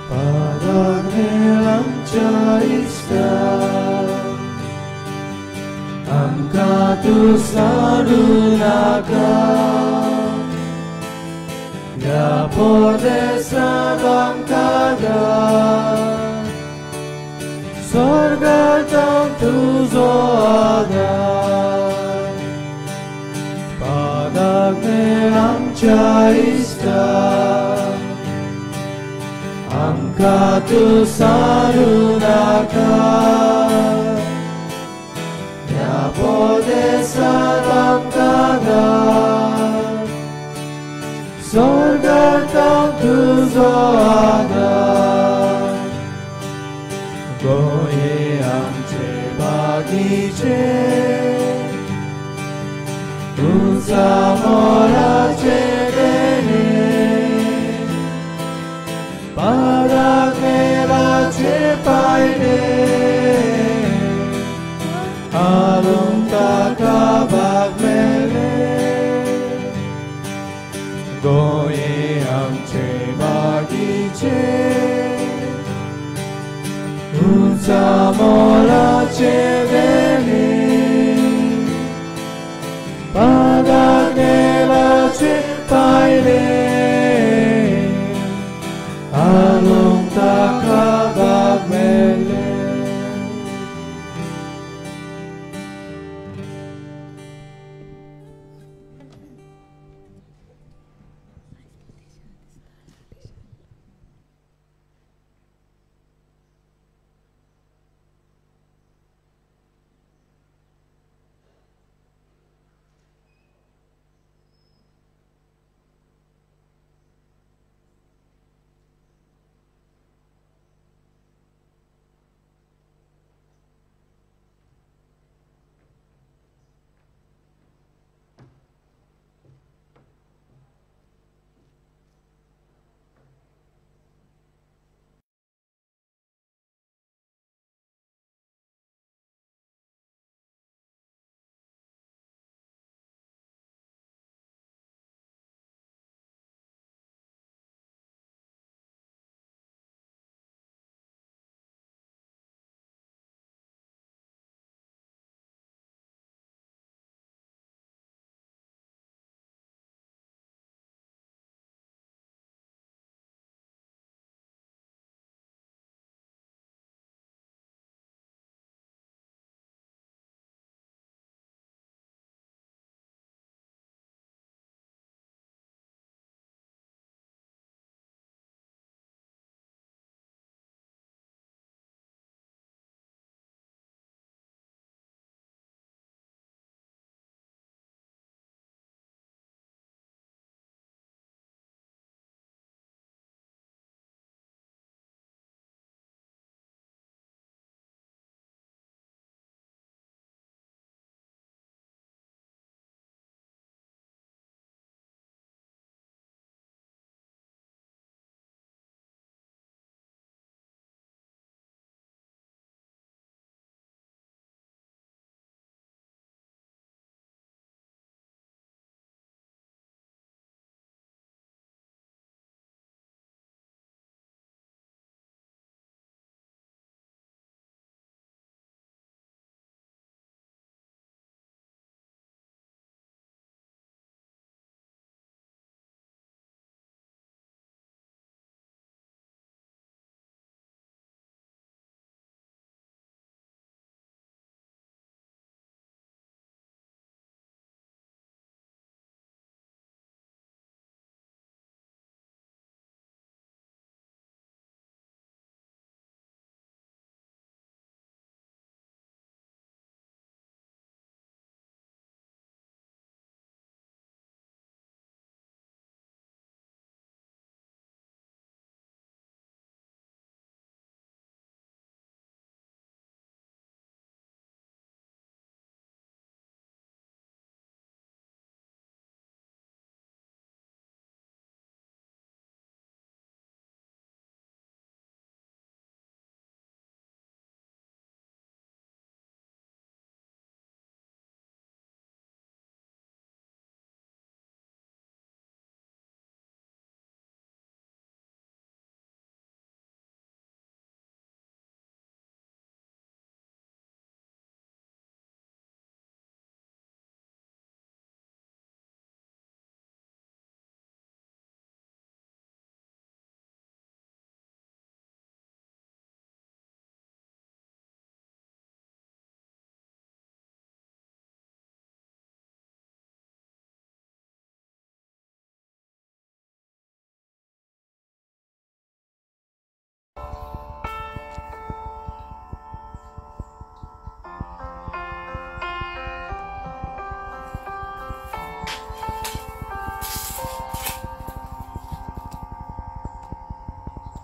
पादाग्नेल आमच्या इश्टा आमकां तूं सोडू नाका. ह्या परदेसांत आमकां घाल. स्वर्गांत तुजो आदार. पादाग्नेल आमच्या इश्टा आमकां तूं सोडू नाका. ह्या परदेसांत आमकां घाल. स्वर्गांत तुजो आदार. गोंये आमचे बागीचे तुझा मोराचे देणे. पादाग्नेलाचे पायणे हालूंक ताका भाग मेळ्ळे. गोंये आमचे बागीचे तुझा मोराचे